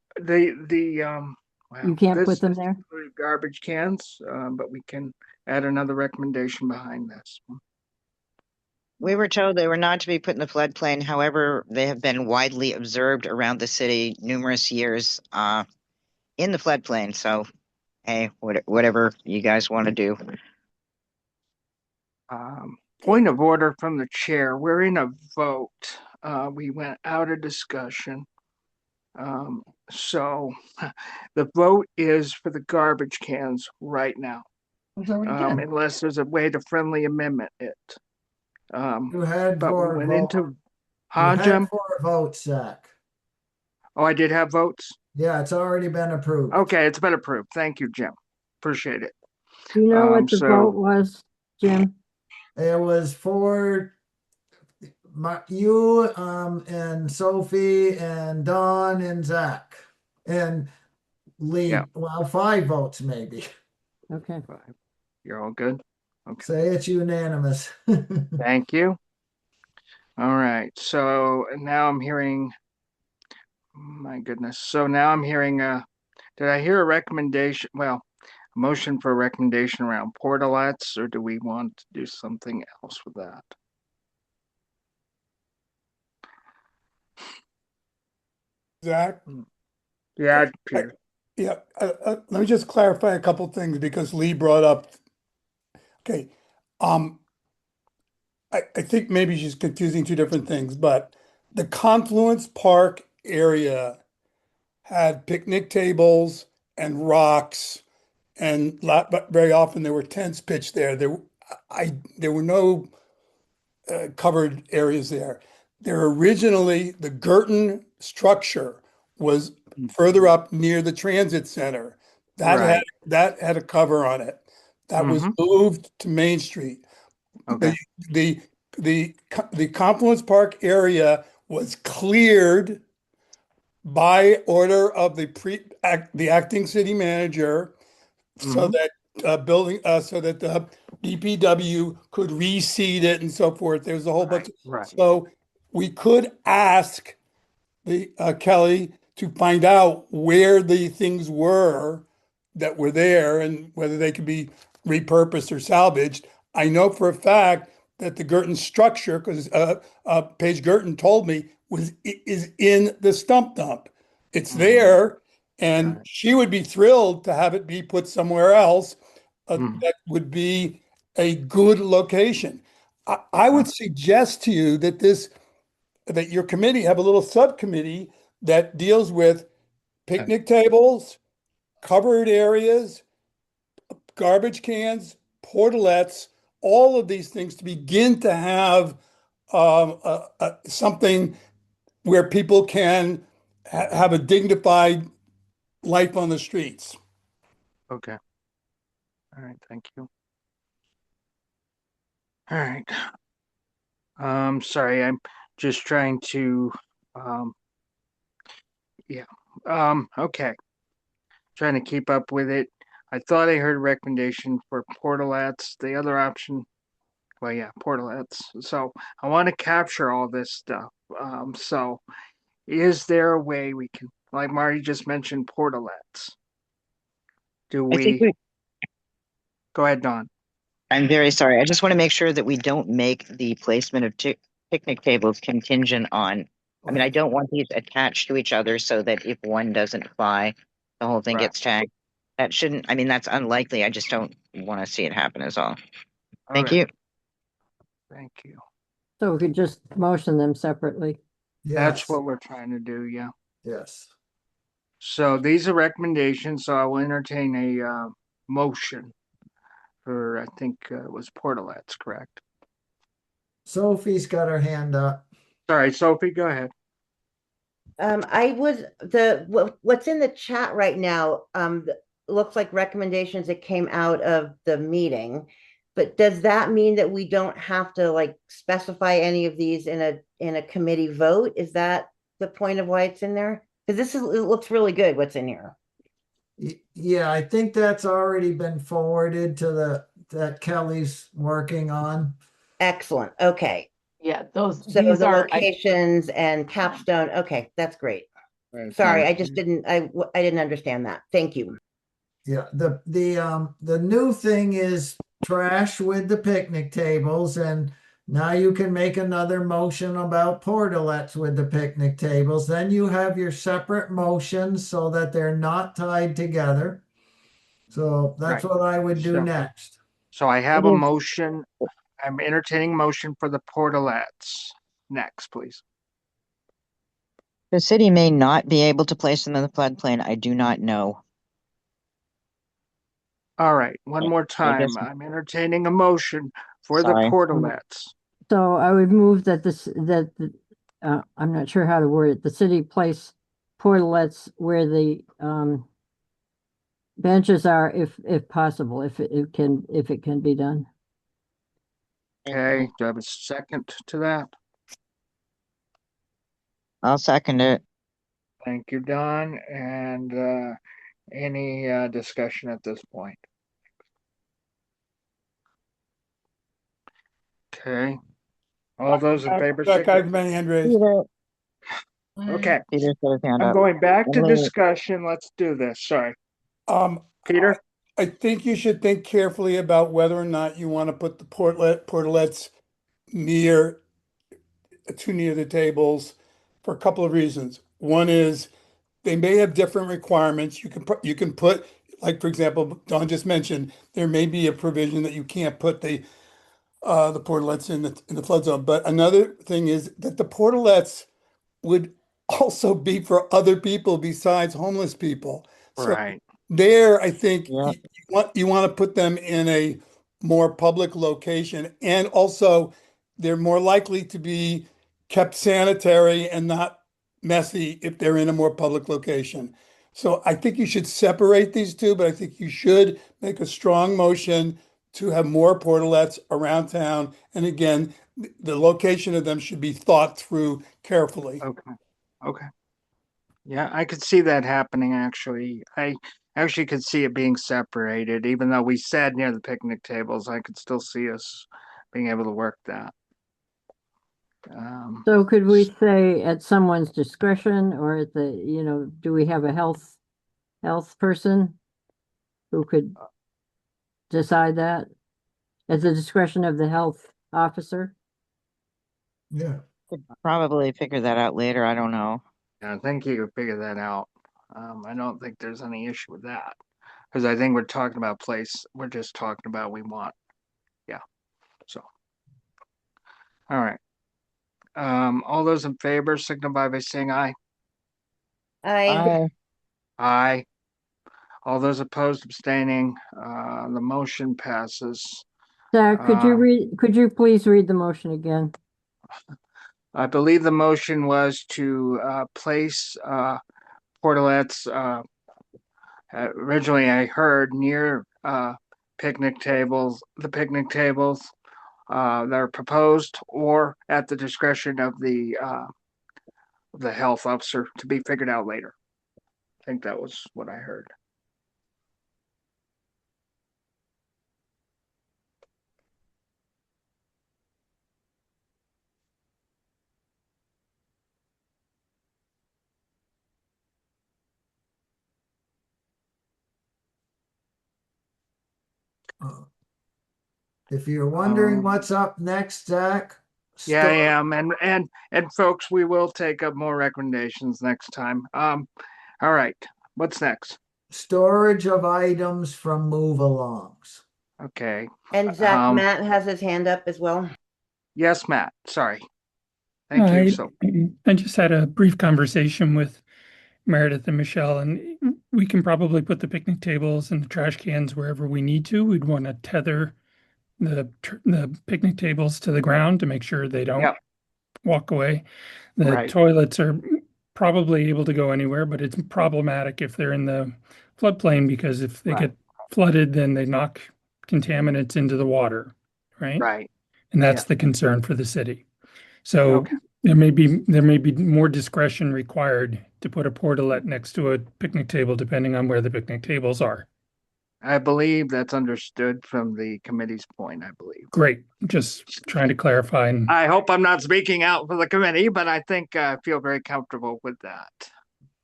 can't this put them there? includes garbage cans, but we can add another recommendation behind this. We were told they were not to be put in the floodplain. However, they have been widely observed around the city numerous years in the floodplain. So, hey, whatever you guys want to do. Point of order from the chair. We're in a vote. We went out of discussion. So the vote is for the garbage cans right now, It was already done. unless there's a way to friendly amendment it. You had But we four went votes. into, You huh, had Jim? 4 votes, Zach. Oh, I did have votes. Yeah, it's already been approved. Okay, it's been approved. Thank you, Jim. Appreciate it. Do you know what the So- vote was, Jim? It was for you, and Sophie and Don and Zach and Lee. Yeah. Well, 5 votes maybe. Okay. You're all good? Okay. Say it's unanimous. Thank you. All right. So now I'm hearing, my goodness. So now I'm hearing, did I hear a recommendation? Well, a motion for a recommendation around portalets, or do we want to do something else with that? Zach? Yeah, Peter. Yeah, let me just clarify a couple things because Lee brought up. Okay, I think maybe she's confusing two different things, but the Confluence Park area had picnic tables and rocks, and but very often there were tents pitched there. There were no covered areas there. There originally, the Girton structure was further up near the transit center. Right. That had a cover on it. That was moved to Main Street. Okay. The Confluence Park area was cleared by order of the acting city manager so that so that the DPW could reseed it and so forth. There's a whole bunch. Right. So we could ask the Kelly to find out where the things were that were there and whether they could be repurposed or salvaged. I know for a fact that the Girton structure, because Paige Girton told me, is in the stump dump. It's there, and she would be thrilled to have it be put somewhere else that would be a good location. I would suggest to you that that your committee have a little subcommittee that deals with picnic tables, covered areas, garbage cans, portalets, all of these things to begin to have something where people can have a dignified life on the streets. Okay. All right. Thank you. All right. Sorry, I'm just trying to, yeah. Okay. Trying to keep up with it. I thought I heard a recommendation for portalets. The other option, well, yeah, portalets. So I want to capture all this stuff. So is there a way we can, like Marty just mentioned, portalets? Do I think we, go ahead, Don. I'm very sorry. I just want to make sure that we don't make the placement of picnic tables contingent on, I mean, I don't want these attached to each other so that if one doesn't fly, the whole thing Right. gets tagged. That shouldn't, I mean, that's unlikely. I just don't want to see it happen is all. Thank Okay, you. thank you. So we could just motion them separately. That's Yes, what we're trying to do, yeah. yes. So these are recommendations, so I will entertain a motion for, I think it was portalets, correct? Sophie's got her hand up. Sorry, Sophie, go ahead. I was what's in the chat right now, looks like recommendations that came out of the meeting. But does that mean that we don't have to like specify any of these in a committee vote? Is that the point of why it's in there? Because it looks really good what's in here. Yeah, I think that's already been forwarded to that Kelly's working on. Excellent. Okay. Yeah, So these the are, locations and capstone. Okay, that's great. Right, Sorry, thank I just didn't I didn't understand that. Thank you. Yeah, the new thing is trash with the picnic tables, and now you can make another motion about portalets with the picnic tables. Then you have your separate motions so that they're not tied together. So that's Right. what I would do So, next. so I have It a is- motion. I'm entertaining motion for the portalets. Next, please. The city may not be able to place them in the floodplain. I do not know. All right, one more I time. just, I'm entertaining a motion for the sorry. portalets. So I would move that I'm not sure how to word it, the city place portalets where the benches are if possible, if it can be done. Okay, do I have a second to that? I'll second it. Thank you, Don. And any discussion at this point? Okay. All those in favor, That guy, signify. many hand raised. Peter, Okay, Peter's got his hand I'm up. going back to Wait. discussion. Let's do this. Sorry, Um, Peter. I think you should think carefully about whether or not you want to put the portalets near, too near the tables for a couple of reasons. One is they may have different requirements. You can put, like, for example, Don just mentioned, there may be a provision that you can't put the portalets in the flood zone. But another thing is that the portalets would also be for other people besides homeless people. So Right. there, I think Yeah. you want to put them in a more public location, and also they're more likely to be kept sanitary and not messy if they're in a more public location. So I think you should separate these two, but I think you should make a strong motion to have more portalets around town. And again, the location of them should be thought through carefully. Okay. Okay. Yeah, I could see that happening actually. I actually could see it being separated, even though we said near the picnic tables, I could still see us being able to work that. So could we say at someone's discretion or at do we have a health person who could decide that at the discretion of the health officer? Yeah. Could probably figure that out later. I don't know. I think you could figure that out. I don't think there's any issue with that. Because I think we're talking about place, we're just talking about we want. Yeah. So, all right. All those in favor signify by saying aye. I Aye. All those opposed, abstaining, the motion passes. Zach, Uh, could you please read the motion again? I believe the motion was to place portalets. Originally, I heard near picnic tables, the picnic tables that are proposed, or at the discretion of the health officer to be figured out later. I think that was what I heard. Uh, If you're wondering what's up next, Zach, Yeah, I sto- am, and folks, we will take up more recommendations next time. All right, what's next? storage of items from move-alongs. Okay. And Zach, Matt has his hand up as well. Yes, Matt. Sorry. Thank you. So, I just had a brief conversation with Meredith and Michelle, and we can probably put the picnic tables and the trash cans wherever we need to. We'd want to tether the picnic tables to the ground to make sure they don't yep, walk away. The right, toilets are probably able to go anywhere, but it's problematic if they're in the floodplain because if they right, get flooded, then they knock contaminants into the water, right? right. And Yeah. that's the concern for the city. So Okay. there may be more discretion required to put a portalet next to a picnic table, depending on where the picnic tables are. I believe that's understood from the committee's point, I believe. Great. Just trying to clarify. And I hope I'm not speaking out for the committee, but I think I feel very comfortable with that.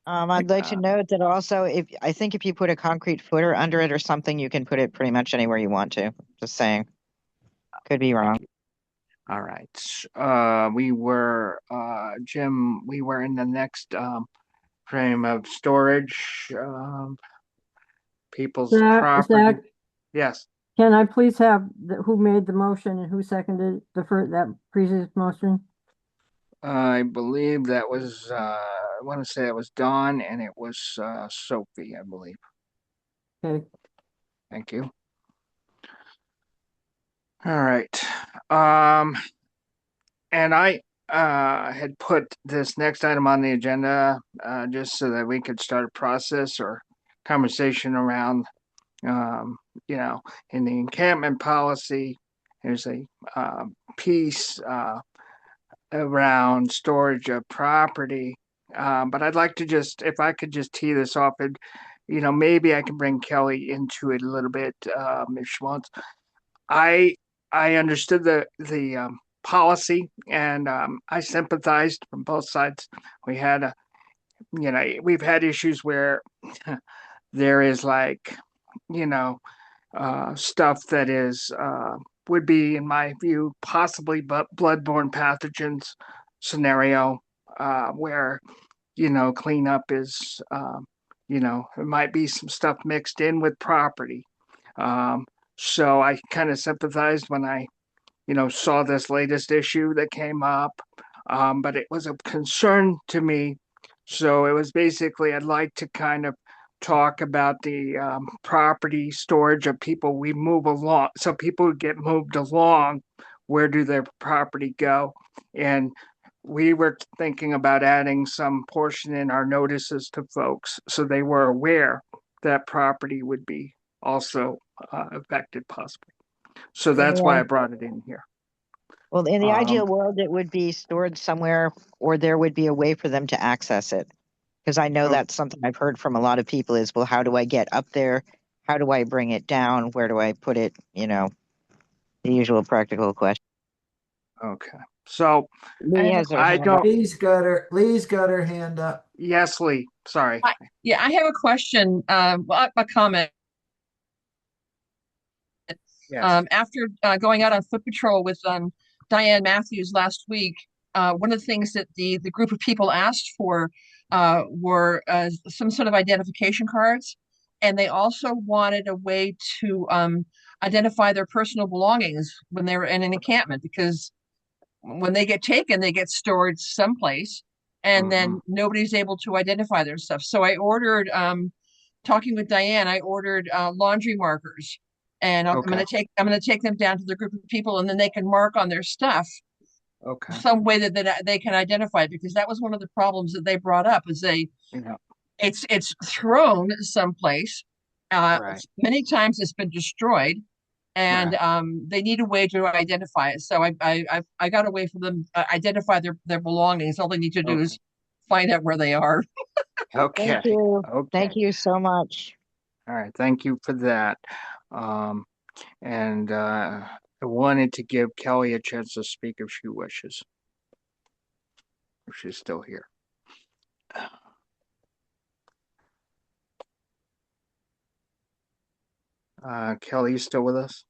I'd like to note that also, if you put a concrete footer under it or something, you can put it pretty much anywhere you want to. Just saying. Could be wrong. All right. Jim, we were in the next frame of storage, people's property. Zach, Yes. can I please have who made the motion and who seconded that previous motion? I believe that was, I want to say it was Dawn and it was Sophie, I believe. Okay. Thank you. All right. And I had put this next item on the agenda just so that we could start a process or conversation around, um, in the encampment policy, there's a piece around storage of property. But I'd like to just, if I could just tee this off, and maybe I can bring Kelly into it a little bit if she wants. I understood the policy, and I sympathized from both sides. We had we've had issues where there is like stuff that is would be, in my view, possibly but bloodborne pathogens scenario where cleanup is there might be some stuff mixed in with property. So I kind of sympathized when I saw this latest issue that came up, but it was a concern to me. So it was basically, I'd like to kind of talk about the property storage of people we move along. So people who get moved along, where do their property go? And we were thinking about adding some portion in our notices to folks so they were aware that property would be also affected possibly. So that's why I brought it in here. Well, in the ideal world, it would be stored somewhere, or there would be a way for them to access it. Because I know that's something I've heard from a lot of people is, well, how do I get up there? How do I bring it down? Where do I put it? The usual practical question. Okay. So I don't. Lee's got her hand up. Yes, Lee. Sorry. I have a question, well, a comment. Yes. After going out on foot patrol with Diane Matthews last week, one of the things that the group of people asked for were some sort of identification cards, and they also wanted a way to identify their personal belongings when they were in an encampment, because when they get taken, they get stored someplace, and then nobody's able to identify their stuff. So I ordered, talking with Diane, I ordered laundry markers, and I'm going to take them down to the group of people, and then they can mark on their stuff some way that they can identify it, because that was one of the problems that they brought up is it's thrown someplace. Many times it's been destroyed, and they need a way to identify it. So I got a way for them to identify their belongings. All they need to do is find out where they are. Okay. Thank you. Okay. Thank you so much. All right. Thank you for that. And I wanted to give Kelly a chance to speak if she wishes, if she's still here. Kelly, you still with us?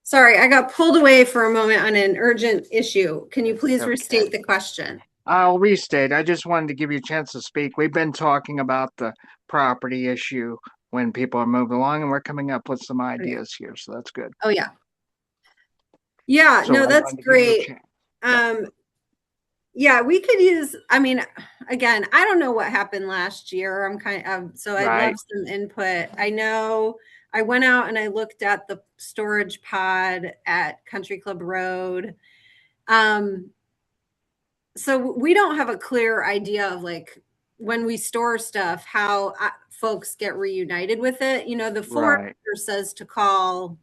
Sorry, I got pulled away for a moment on an urgent issue. Can you please Okay. restate the question? I'll restate. I just wanted to give you a chance to speak. We've been talking about the property issue when people are moving along, and we're coming up with some ideas here, so that's good. Oh, yeah. Yeah, So no, I that's wanted to give you a great. chance. Yeah, we could use, I mean, again, I don't know what happened last year. I'm kind of, so I'd Right. love some input. I know I went out and I looked at the storage pod at Country Club Road. So we don't have a clear idea of like when we store stuff, how folks get reunited with it. You know, the form Right. says to call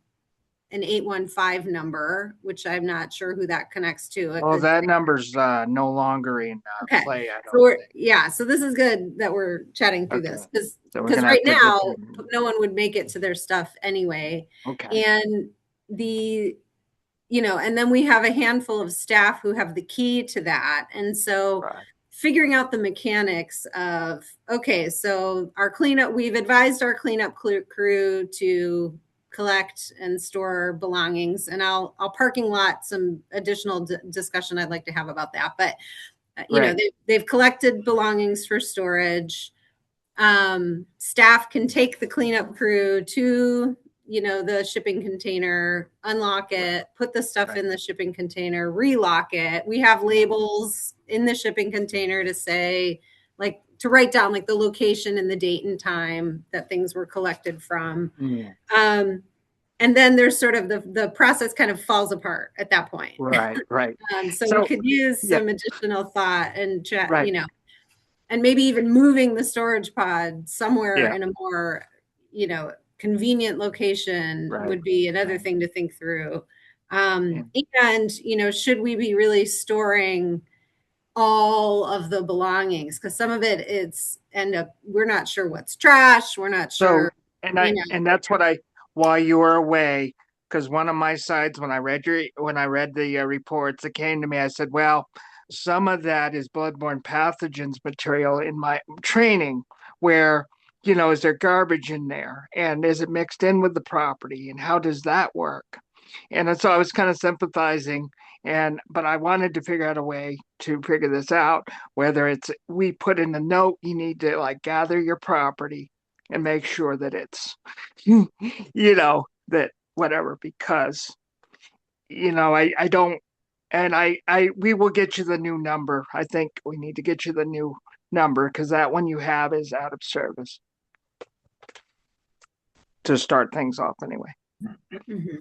an 815 number, which I'm not sure who that connects to. It Well, could that number's no longer in Okay. play, I So don't we're, think. yeah, so this is good that we're chatting through this Okay. So we're because gonna right have to get now that. no one would make it to their stuff anyway. Okay. And the and then we have a handful of staff who have the key to that. And so Right. figuring out the mechanics of okay, so our cleanup, we've advised our cleanup crew to collect and store belongings, and I'll parking lot some additional discussion I'd like to have about that. But Right. they've collected belongings for storage. Staff can take the cleanup crew to the shipping container, unlock it, put the stuff Right. in the shipping container, relock it. We have labels in the shipping container to say, like, to write down like the location and the date and time that things were collected from. Yeah. And then there's sort of the process kind of falls apart at that point. Right. Right. So we could use yeah. some additional thought and chat, Right. and maybe even moving the storage pod somewhere Yeah. in a more, convenient location Right. would be another Right. thing to think through. Yeah. And, should we be really storing all of the belongings? Because some of it we're not sure what's trash. We're not So, sure, and that's what while you were away, because one of my sides, when I read the reports that came to me, I said, well, some of that is bloodborne pathogens material in my training where, is there garbage in there? And is it mixed in with the property? And how does that work? And so I was kind of sympathizing, but I wanted to figure out a way to figure this out, whether it's we put in a note, you need to like gather your property and make sure that it's, that whatever, because, I don't, and we will get you the new number. I think we need to get you the new number because that one you have is out of service to start things off anyway. Mm-hmm.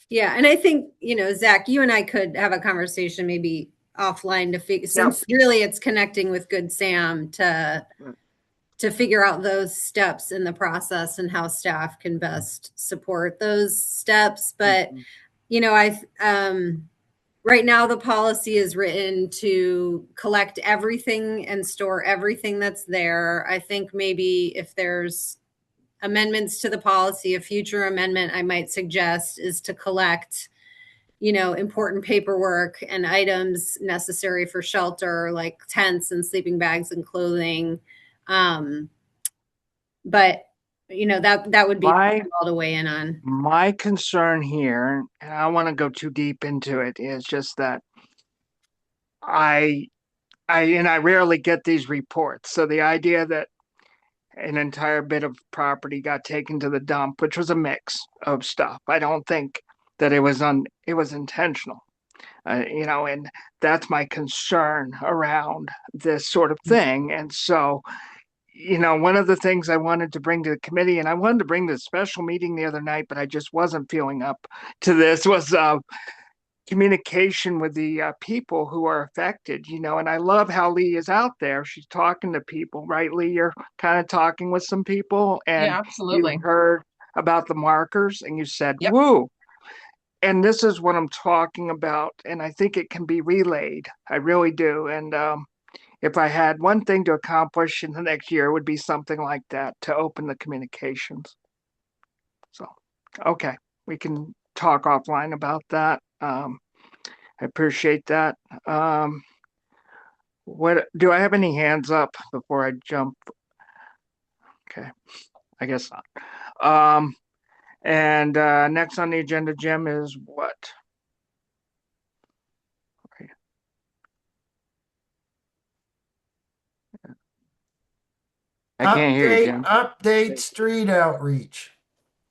Yeah. And I think, Zach, you and I could have a conversation maybe offline to figure, since really it's connecting with Good Sam to figure out those steps in the process and how staff can best support those steps. But, right now the policy is written to collect everything and store everything that's there. I think maybe if there's amendments to the policy, a future amendment I might suggest is to collect, important paperwork and items necessary for shelter, like tents and sleeping bags and clothing. But that would be all to weigh in on. My concern here, and I don't want to go too deep into it, is just that I rarely get these reports. So the idea that an entire bit of property got taken to the dump, which was a mix of stuff, I don't think that it was intentional. And that's my concern around this sort of thing. And so, one of the things I wanted to bring to the committee, and I wanted to bring to the special meeting the other night, but I just wasn't feeling up to this, was communication with the people who are affected, and I love how Lee is out there. She's talking to people, right, Lee? You're kind of talking with some people, and Yeah, absolutely. you heard about the markers, and you said, Yep. woo. And this is what I'm talking about, and I think it can be relayed. I really do. And if I had one thing to accomplish in the next year, it would be something like that to open the communications. So, okay, we can talk offline about that. I appreciate that. What do I have any hands up before I jump? Okay, I guess not. And next on the agenda, Jim, is what? I can't hear you, Jim. Update street outreach.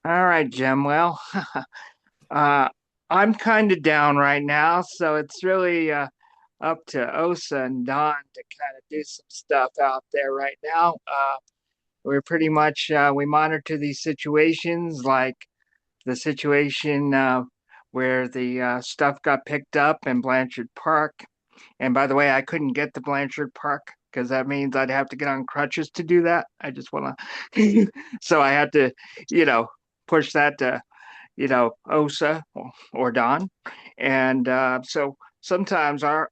All right, Jim. Well, I'm kind of down right now, so it's really up to Osa and Don to kind of do some stuff out there right now. We're pretty much we monitor these situations, like the situation where the stuff got picked up in Blanchard Park. And by the way, I couldn't get to Blanchard Park because that means I'd have to get on crutches to do that. I just want to, so I had to, push that to, Osa or Don. And so sometimes our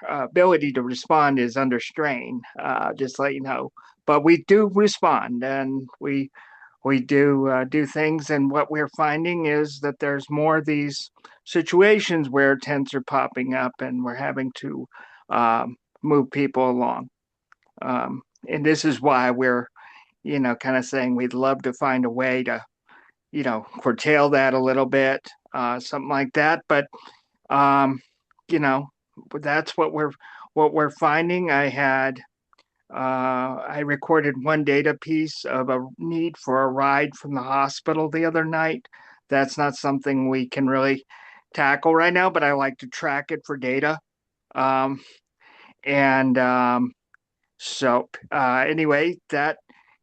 ability to respond is under strain, just to let you know. But we do respond, and we do things. And what we're finding is that there's more of these situations where tents are popping up, and we're having to move people along. And this is why we're, kind of saying we'd love to find a way to, curtail that a little bit, something like that. But um, you know, that's what we're finding. I recorded one data piece of a need for a ride from the hospital the other night. That's not something we can really tackle right now, but I like to track it for data. Um, and so anyway, that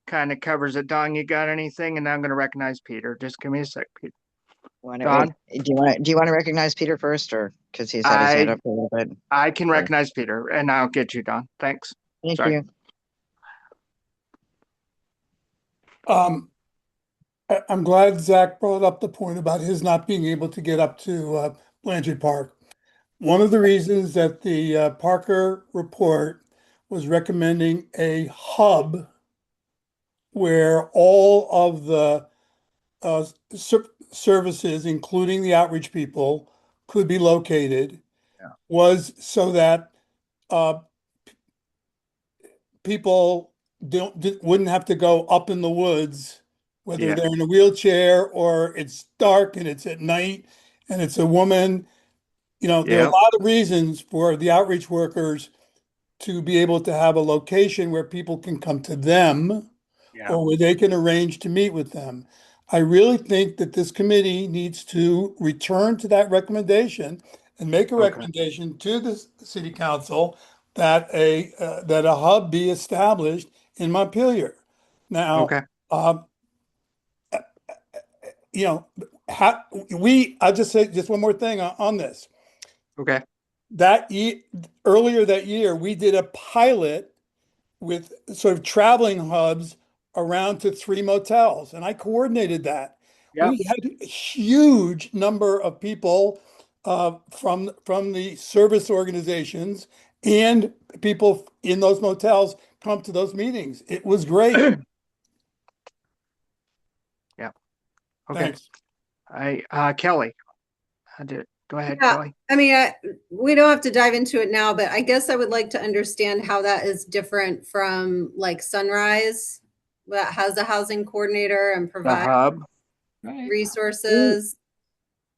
kind of covers it. Don, you got anything? And now I'm going to recognize Peter. Just give me a sec, Peter. Don, Do you want to recognize Peter first, or because he's had his hand I up for a little bit? I can recognize Peter, and I'll get you, Don. Thanks. Thank Sorry. you. I'm glad Zach brought up the point about his not being able to get up to Blanchard Park. One of the reasons that the Parker report was recommending a hub where all of the services, including the outreach people, could be located was so that uh, people wouldn't have to go up in the woods, whether Yeah. they're in a wheelchair or it's dark and it's at night and it's a woman. There are a Yeah. lot of reasons for the outreach workers to be able to have a location where people can come to them Yeah. or where they can arrange to meet with them. I really think that this committee needs to return to that recommendation and make a Okay. recommendation to the city council that a hub be established in Montpelier. Now, Okay. uh, you know, I'll just say just one more thing on this. Okay. Earlier that year, we did a pilot with sort of traveling hubs around to 3 motels, and I coordinated that. Yeah. We had a huge number of people from the service organizations and people in those motels come to those meetings. It was great. Yeah. Okay. Thanks. Kelly, go ahead, Yeah, Kelly. I mean, we don't have to dive into it now, but I guess I would like to understand how that is different from like Sunrise that has a housing coordinator and The provides hub. Right. resources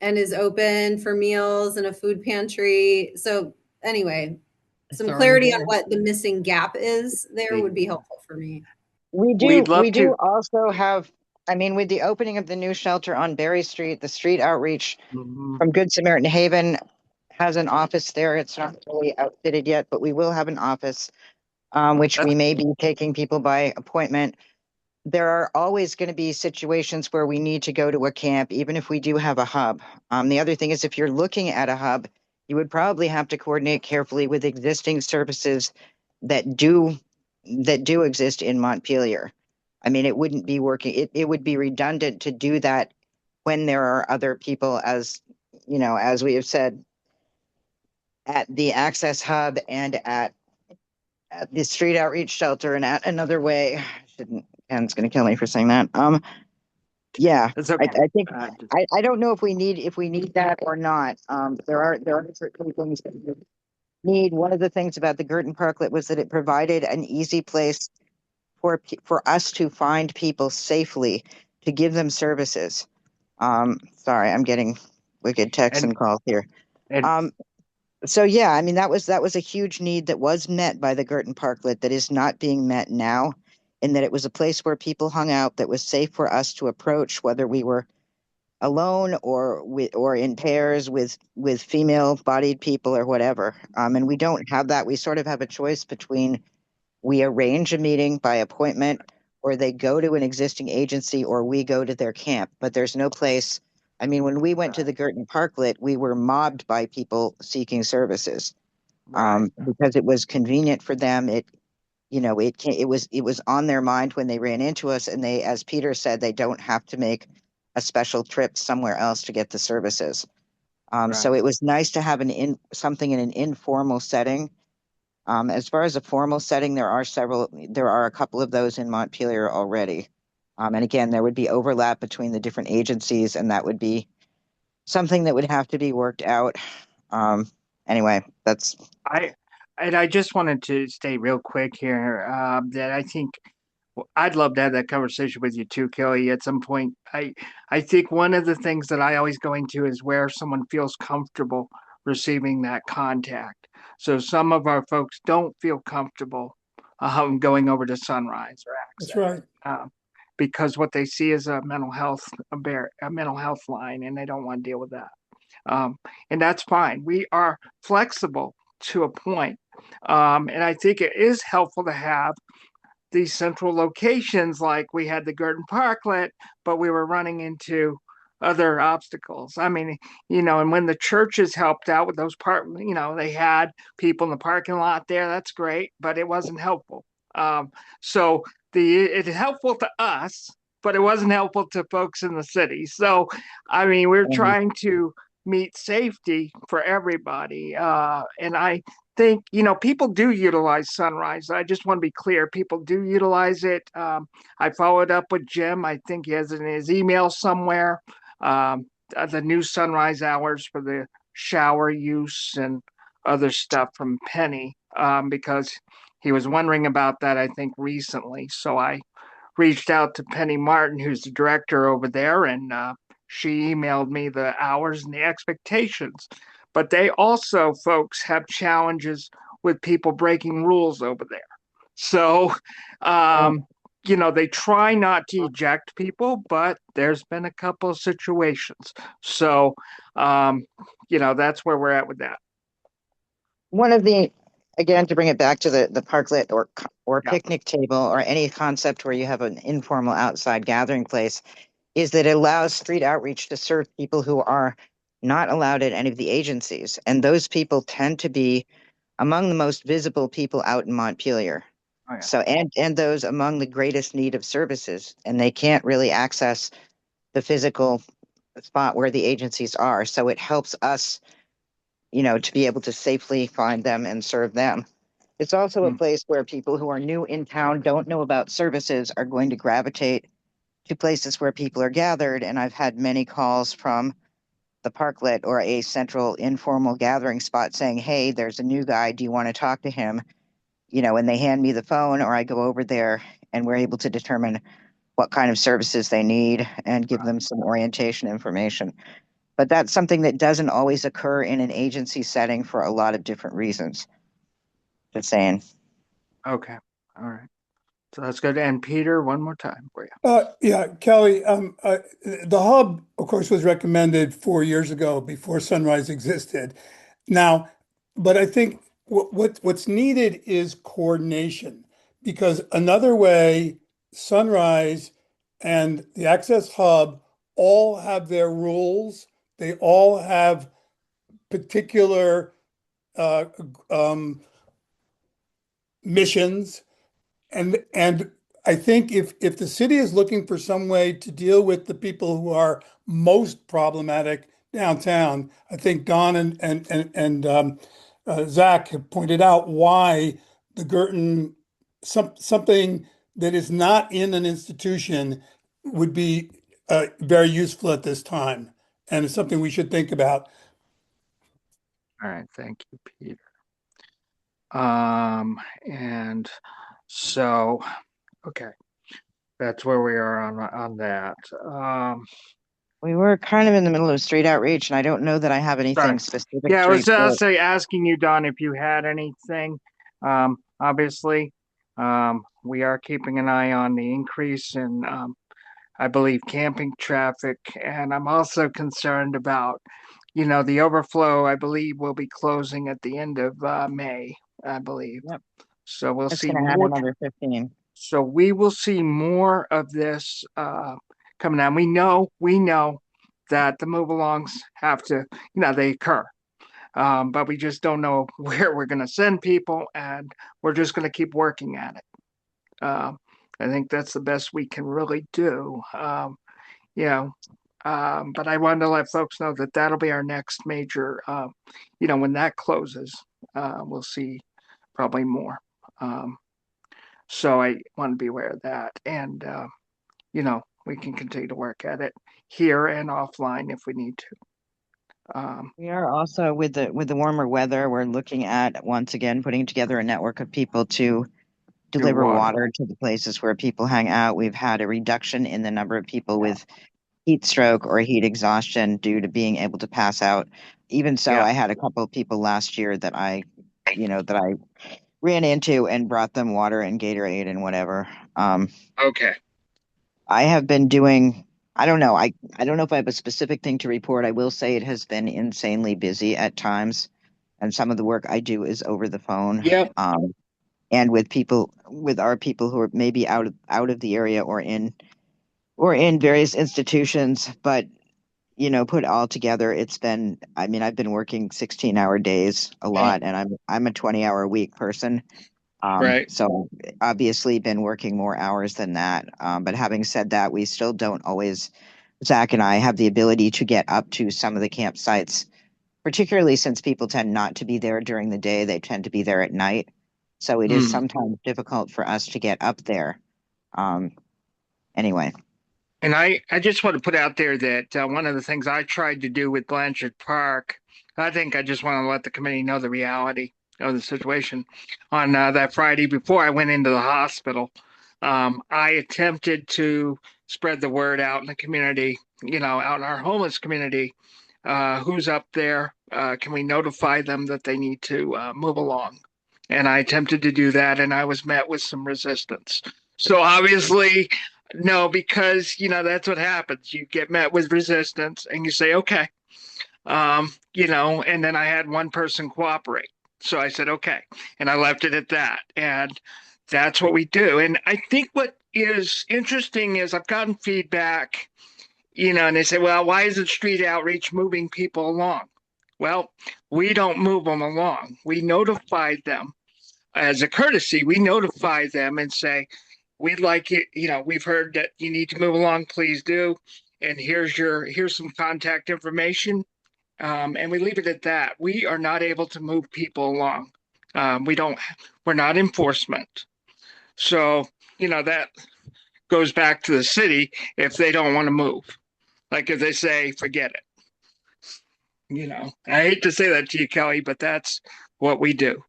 and is open for meals and a food pantry. So anyway, some clarity on what the missing gap is there would be helpful for me. We'd love We to. do also have, I mean, with the opening of the new shelter on Berry Street, the street outreach Mhm. from Good Samaritan Haven has an office there. It's not fully outfitted yet, but we will have an office, which we may be taking people by appointment. There are always going to be situations where we need to go to a camp, even if we do have a hub. The other thing is, if you're looking at a hub, you would probably have to coordinate carefully with existing services that do exist in Montpelier. I mean, it wouldn't be working. It would be redundant to do that when there are other people, as as we have said, at the Access Hub and at the Street Outreach Shelter and at another way. Ken's going to kill me for saying that. Yeah, It's okay. I think I don't know if we need that or not. There are certainly things that need. One of the things about the Girton Parklet was that it provided an easy place for us to find people safely to give them services. Sorry, I'm getting wicked texts And and calls here. and Um, so yeah, I mean that was a huge need that was met by the Girton Parklet that is not being met now, in that it was a place where people hung out that was safe for us to approach, whether we were alone or in pairs with female bodied people or whatever. And we don't have that. We sort of have a choice between we arrange a meeting by appointment, or they go to an existing agency, or we go to their camp. But there's no place. I mean, when we went to the Girton Parklet, we were mobbed by people seeking services, right, because it was convenient for them. It was on their mind when they ran into us, and they, as Peter said, they don't have to make a special trip somewhere else to get the services. So right. it was nice to have something in an informal setting. As far as a formal setting, there are a couple of those in Montpelier already. And again, there would be overlap between the different agencies, and that would be something that would have to be worked out. Anyway, that's I and I just wanted to stay real quick here that I think I'd love to have that conversation with you too, Kelly. At some point, I think one of the things that I always go into is where someone feels comfortable receiving that contact. So some of our folks don't feel comfortable going over to Sunrise or That's Access right. because what they see is a mental health line, and they don't want to deal with that. And that's fine. We are flexible to a point. And I think it is helpful to have these central locations like we had the Girton Parklet, but we were running into other obstacles. I mean, and when the churches helped out with those they had people in the parking lot there. That's great, but it wasn't helpful. So it's helpful to us, but it wasn't helpful to folks in the city. So, I mean, we're trying to meet safety for everybody. And I think, people do utilize Sunrise. I just want to be clear. People do utilize it. I followed up with Jim. I think he has it in his email somewhere. The new Sunrise hours for the shower use and other stuff from Penny, because he was wondering about that, I think, recently. So I reached out to Penny Martin, who's the director over there, and she emailed me the hours and the expectations. But they also, folks, have challenges with people breaking rules over there. So, they try not to eject people, but there's been a couple of situations. So, that's where we're at with that. one of the, again, to bring it back to the parklet or Yeah. picnic table or any concept where you have an informal outside gathering place, is that it allows street outreach to serve people who are not allowed at any of the agencies. And those people tend to be among the most visible people out in Montpelier. Oh, yeah. So, and those among the greatest need of services, and they can't really access the physical spot where the agencies are. So it helps us, to be able to safely find them and serve them. It's also a place where people who are new in town, don't know about services, are going to gravitate to places where people are gathered. And I've had many calls from the parklet or a central informal gathering spot saying, hey, there's a new guy. Do you want to talk to him? And they hand me the phone, or I go over there, and we're able to determine what kind of services they need and give them some orientation information. But that's something that doesn't always occur in an agency setting for a lot of different reasons. Just saying. Okay. All right. So that's good. And Peter, one more time for you. Yeah, Kelly, the hub, of course, was recommended 4 years ago before Sunrise existed. Now, but I think what's needed is coordination, because another way Sunrise and the Access Hub all have their rules. They all have particular uh, missions. And I think if the city is looking for some way to deal with the people who are most problematic downtown, I think Don and Zach have pointed out why the Girton something that is not in an institution would be very useful at this time, and it's something we should think about. All right. Thank you, Peter. And so, okay, that's where we are on that. We were kind of in the middle of street outreach, and I don't know that I have Sorry. anything specific Yeah, I to was report. say asking you, Don, if you had anything. Obviously, we are keeping an eye on the increase in, I believe, camping traffic, and I'm also concerned about, the overflow. I believe will be closing at the end of May, I believe. Yep. So we'll It's see going to add more. another 15. So we will see more of this coming down. We know that the move alongs have to, they occur. But we just don't know where we're going to send people, and we're just going to keep working at it. I think that's the best we can really do. You know, but I wanted to let folks know that that'll be our next major. When that closes, we'll see probably more. So I want to be aware of that, and we can continue to work at it here and offline if we need to. We are also with the warmer weather, we're looking at once again putting together a network of people to Do deliver water. water to the places where people hang out. We've had a reduction in the number of people with heat stroke or heat exhaustion due to being able to pass out. Even so, Yeah. I had a couple of people last year that that I ran into and brought them water and Gatorade and whatever. Okay. I have been doing, I don't know. I don't know if I have a specific thing to report. I will say it has been insanely busy at times. And some of the work I do is over the phone. Yep. And with our people who are maybe out of the area or in various institutions, but put all together, it's been, I mean, I've been working 16-hour days a lot, and I'm a 20-hour a week person. Right. So obviously been working more hours than that. But having said that, we still don't always, Zach and I have the ability to get up to some of the campsites, particularly since people tend not to be there during the day. They tend to be there at night. So it is sometimes difficult for us to get up there. Anyway. And I just want to put out there that one of the things I tried to do with Blanchard Park, I think I just want to let the committee know the reality of the situation. On that Friday before I went into the hospital, I attempted to spread the word out in the community, out in our homeless community. Who's up there? Can we notify them that they need to move along? And I attempted to do that, and I was met with some resistance. So obviously, no, because that's what happens. You get met with resistance, and you say, okay, and then I had one person cooperate. So I said, okay, and I left it at that. And that's what we do. And I think what is interesting is I've gotten feedback, and they say, well, why isn't street outreach moving people along? Well, we don't move them along. We notified them as a courtesy. We notify them and say, we'd like you, we've heard that you need to move along, please do. And here's some contact information. And we leave it at that. We are not able to move people along. We're not enforcement. So, that goes back to the city if they don't want to move. Like if they say, forget it. I hate to say that to you, Kelly, but that's what we do.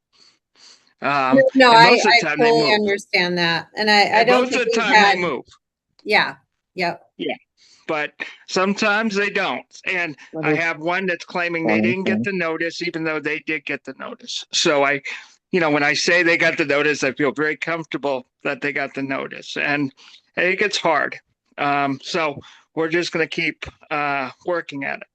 No, and I most of the time they fully move. understand that. And I don't Most think of the we've time had, they move. yeah, yep. Yeah. But sometimes they don't. And Well, I there's have one that's claiming they one didn't get thing. the notice, even though they did get the notice. So when I say they got the notice, I feel very comfortable that they got the notice. And it gets hard. So we're just going to keep working at it.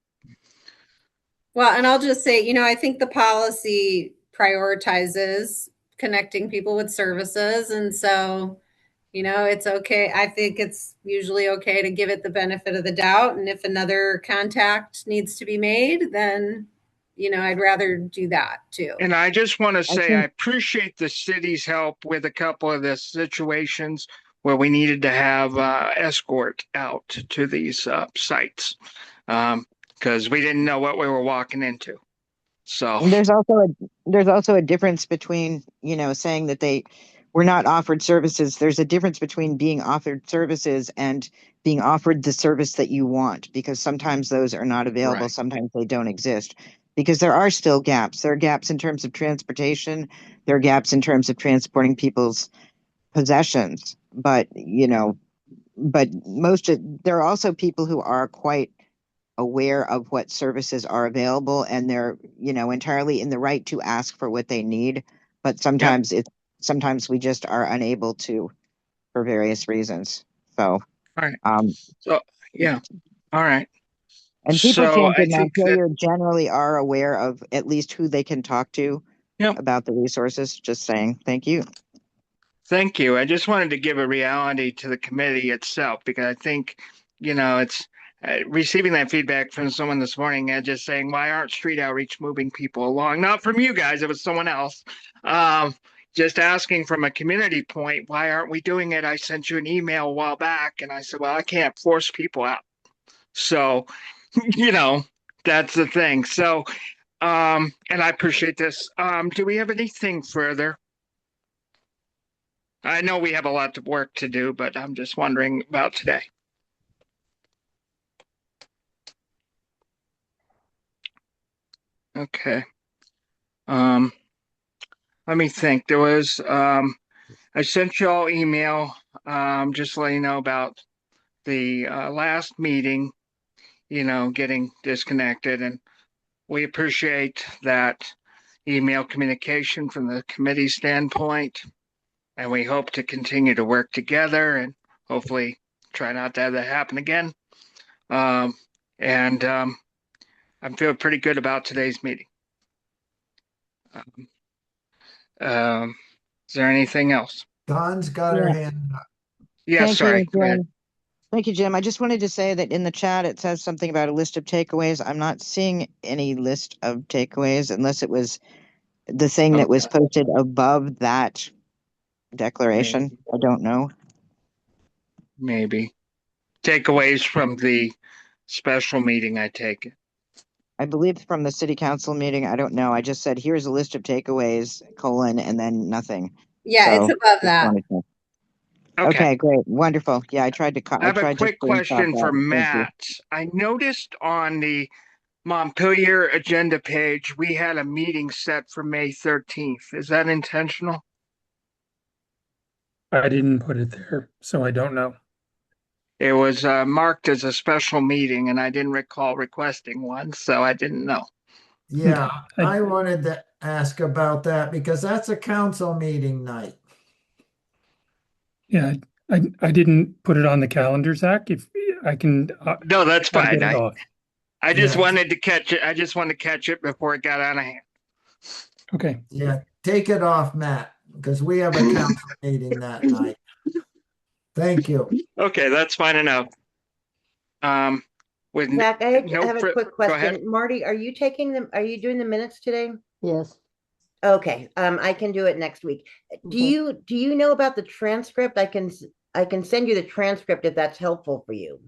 Well, and I'll just say, I think the policy prioritizes connecting people with services. And so, it's okay. I think it's usually okay to give it the benefit of the doubt. And if another contact needs to be made, then, I'd rather do that too. And I just want to say I think appreciate the city's help with a couple of the situations where we needed to have escort out to these sites because we didn't know what we were walking into. So there's also a difference between, saying that they were not offered services. There's a difference between being offered services and being offered the service that you want, because sometimes those are not available. Right. Sometimes they don't exist. because there are still gaps. There are gaps in terms of transportation. There are gaps in terms of transporting people's possessions. But, there are also people who are quite aware of what services are available, and they're, entirely in the right to ask for what they need. But Yep. sometimes we just are unable to for various reasons. So, All right. um, So, yeah. All right. and people So champion I think that, Montpelier generally are aware of at least who they can talk to yep. about the resources. Just saying, thank you. Thank you. I just wanted to give a reality to the committee itself because I think, it's receiving that feedback from someone this morning and just saying, why aren't street outreach moving people along? Not from you guys, it was someone else. Just asking from a community point, why aren't we doing it? I sent you an email a while back and I said, well, I can't force people out. So, that's the thing. So, and I appreciate this. Do we have anything further? I know we have a lot of work to do, but I'm just wondering about today. Okay. Let me think. There was I sent you all email just letting you know about the last meeting, getting disconnected, and we appreciate that email communication from the committee standpoint, and we hope to continue to work together and hopefully try not to have that happen again. And I'm feeling pretty good about today's meeting. Is there anything else? Dawn's got her hand up. Yeah, Thank sorry. you, Go ahead. Jim. Thank you, Jim. I just wanted to say that in the chat it says something about a list of takeaways. I'm not seeing any list of takeaways unless it was the thing that was Okay. posted above that declaration. I don't know. Maybe. Takeaways from the special meeting, I take it. I believe from the city council meeting. I don't know. I just said, here's a list of takeaways, and then nothing. Yeah, it's So above just that. wanted to. Okay. Okay, great. Wonderful. Yeah, I tried to I have a quick screenshot question that. for Thank you. Matt. I noticed on the Montpelier agenda page, we had a meeting set for May 13th. Is that intentional? I didn't put it there, so I don't know. It was marked as a special meeting, and I didn't recall requesting one, so I didn't know. Yeah, Okay. I wanted to ask about that because that's a council meeting night. Yeah, I didn't put it on the calendar, Zach. If I can, No, that's try to fine. get it off. I just Yeah. wanted to catch it. I just wanted to catch it before it got out of hand. Okay. Yeah, take it off, Matt, because we have a council meeting that night. Thank you. Okay, that's fine enough. With Zach, I no have a fr- quick go ahead. question. Marty, are you doing the minutes today? Yes. Okay, I can do it next week. Do Okay. you know about the transcript? I can send you the transcript if that's helpful for you.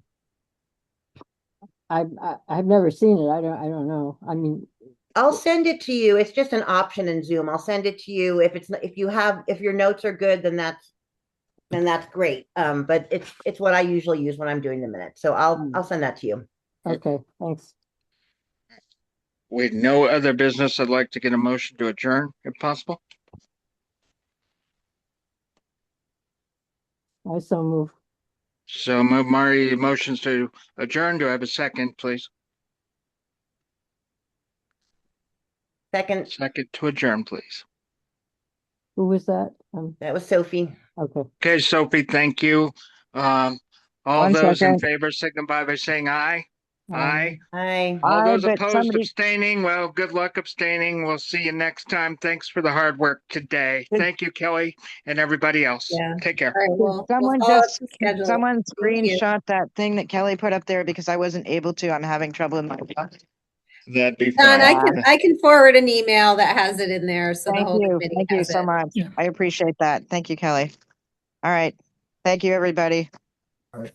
I've never seen it. I don't know. I mean, I'll send it to you. It's just an option in Zoom. I'll send it to you. If your notes are good, then that's great. But it's what I usually use when I'm doing the minutes. So I'll send that to you. okay, thanks. With no other business, I'd like to get a motion to adjourn, if possible. I so move. So move Marty, motions to adjourn. Do I have a second, please? Second, Second to adjourn, please. Who was that? that was Sophie. Okay. Okay, Sophie, thank you. All One those in second. favor signify by saying aye. Aye. Hi. All Aye, those but opposed, somebody- abstaining, well, good luck abstaining. We'll see you next time. Thanks for the hard work today. Did- Thank you, Kelly, and everybody else. Yeah. Take care. All right, we'll Someone follow up just the schedule. someone Thank you. screenshot that thing that Kelly put up there because I wasn't able to. I'm having trouble in my. That'd be Don, fine. I can forward an email that has it in there, so the Thank whole you. committee Thank you has so it. much. Yeah. I appreciate that. Thank you, Kelly. All right. Thank you, everybody. All right.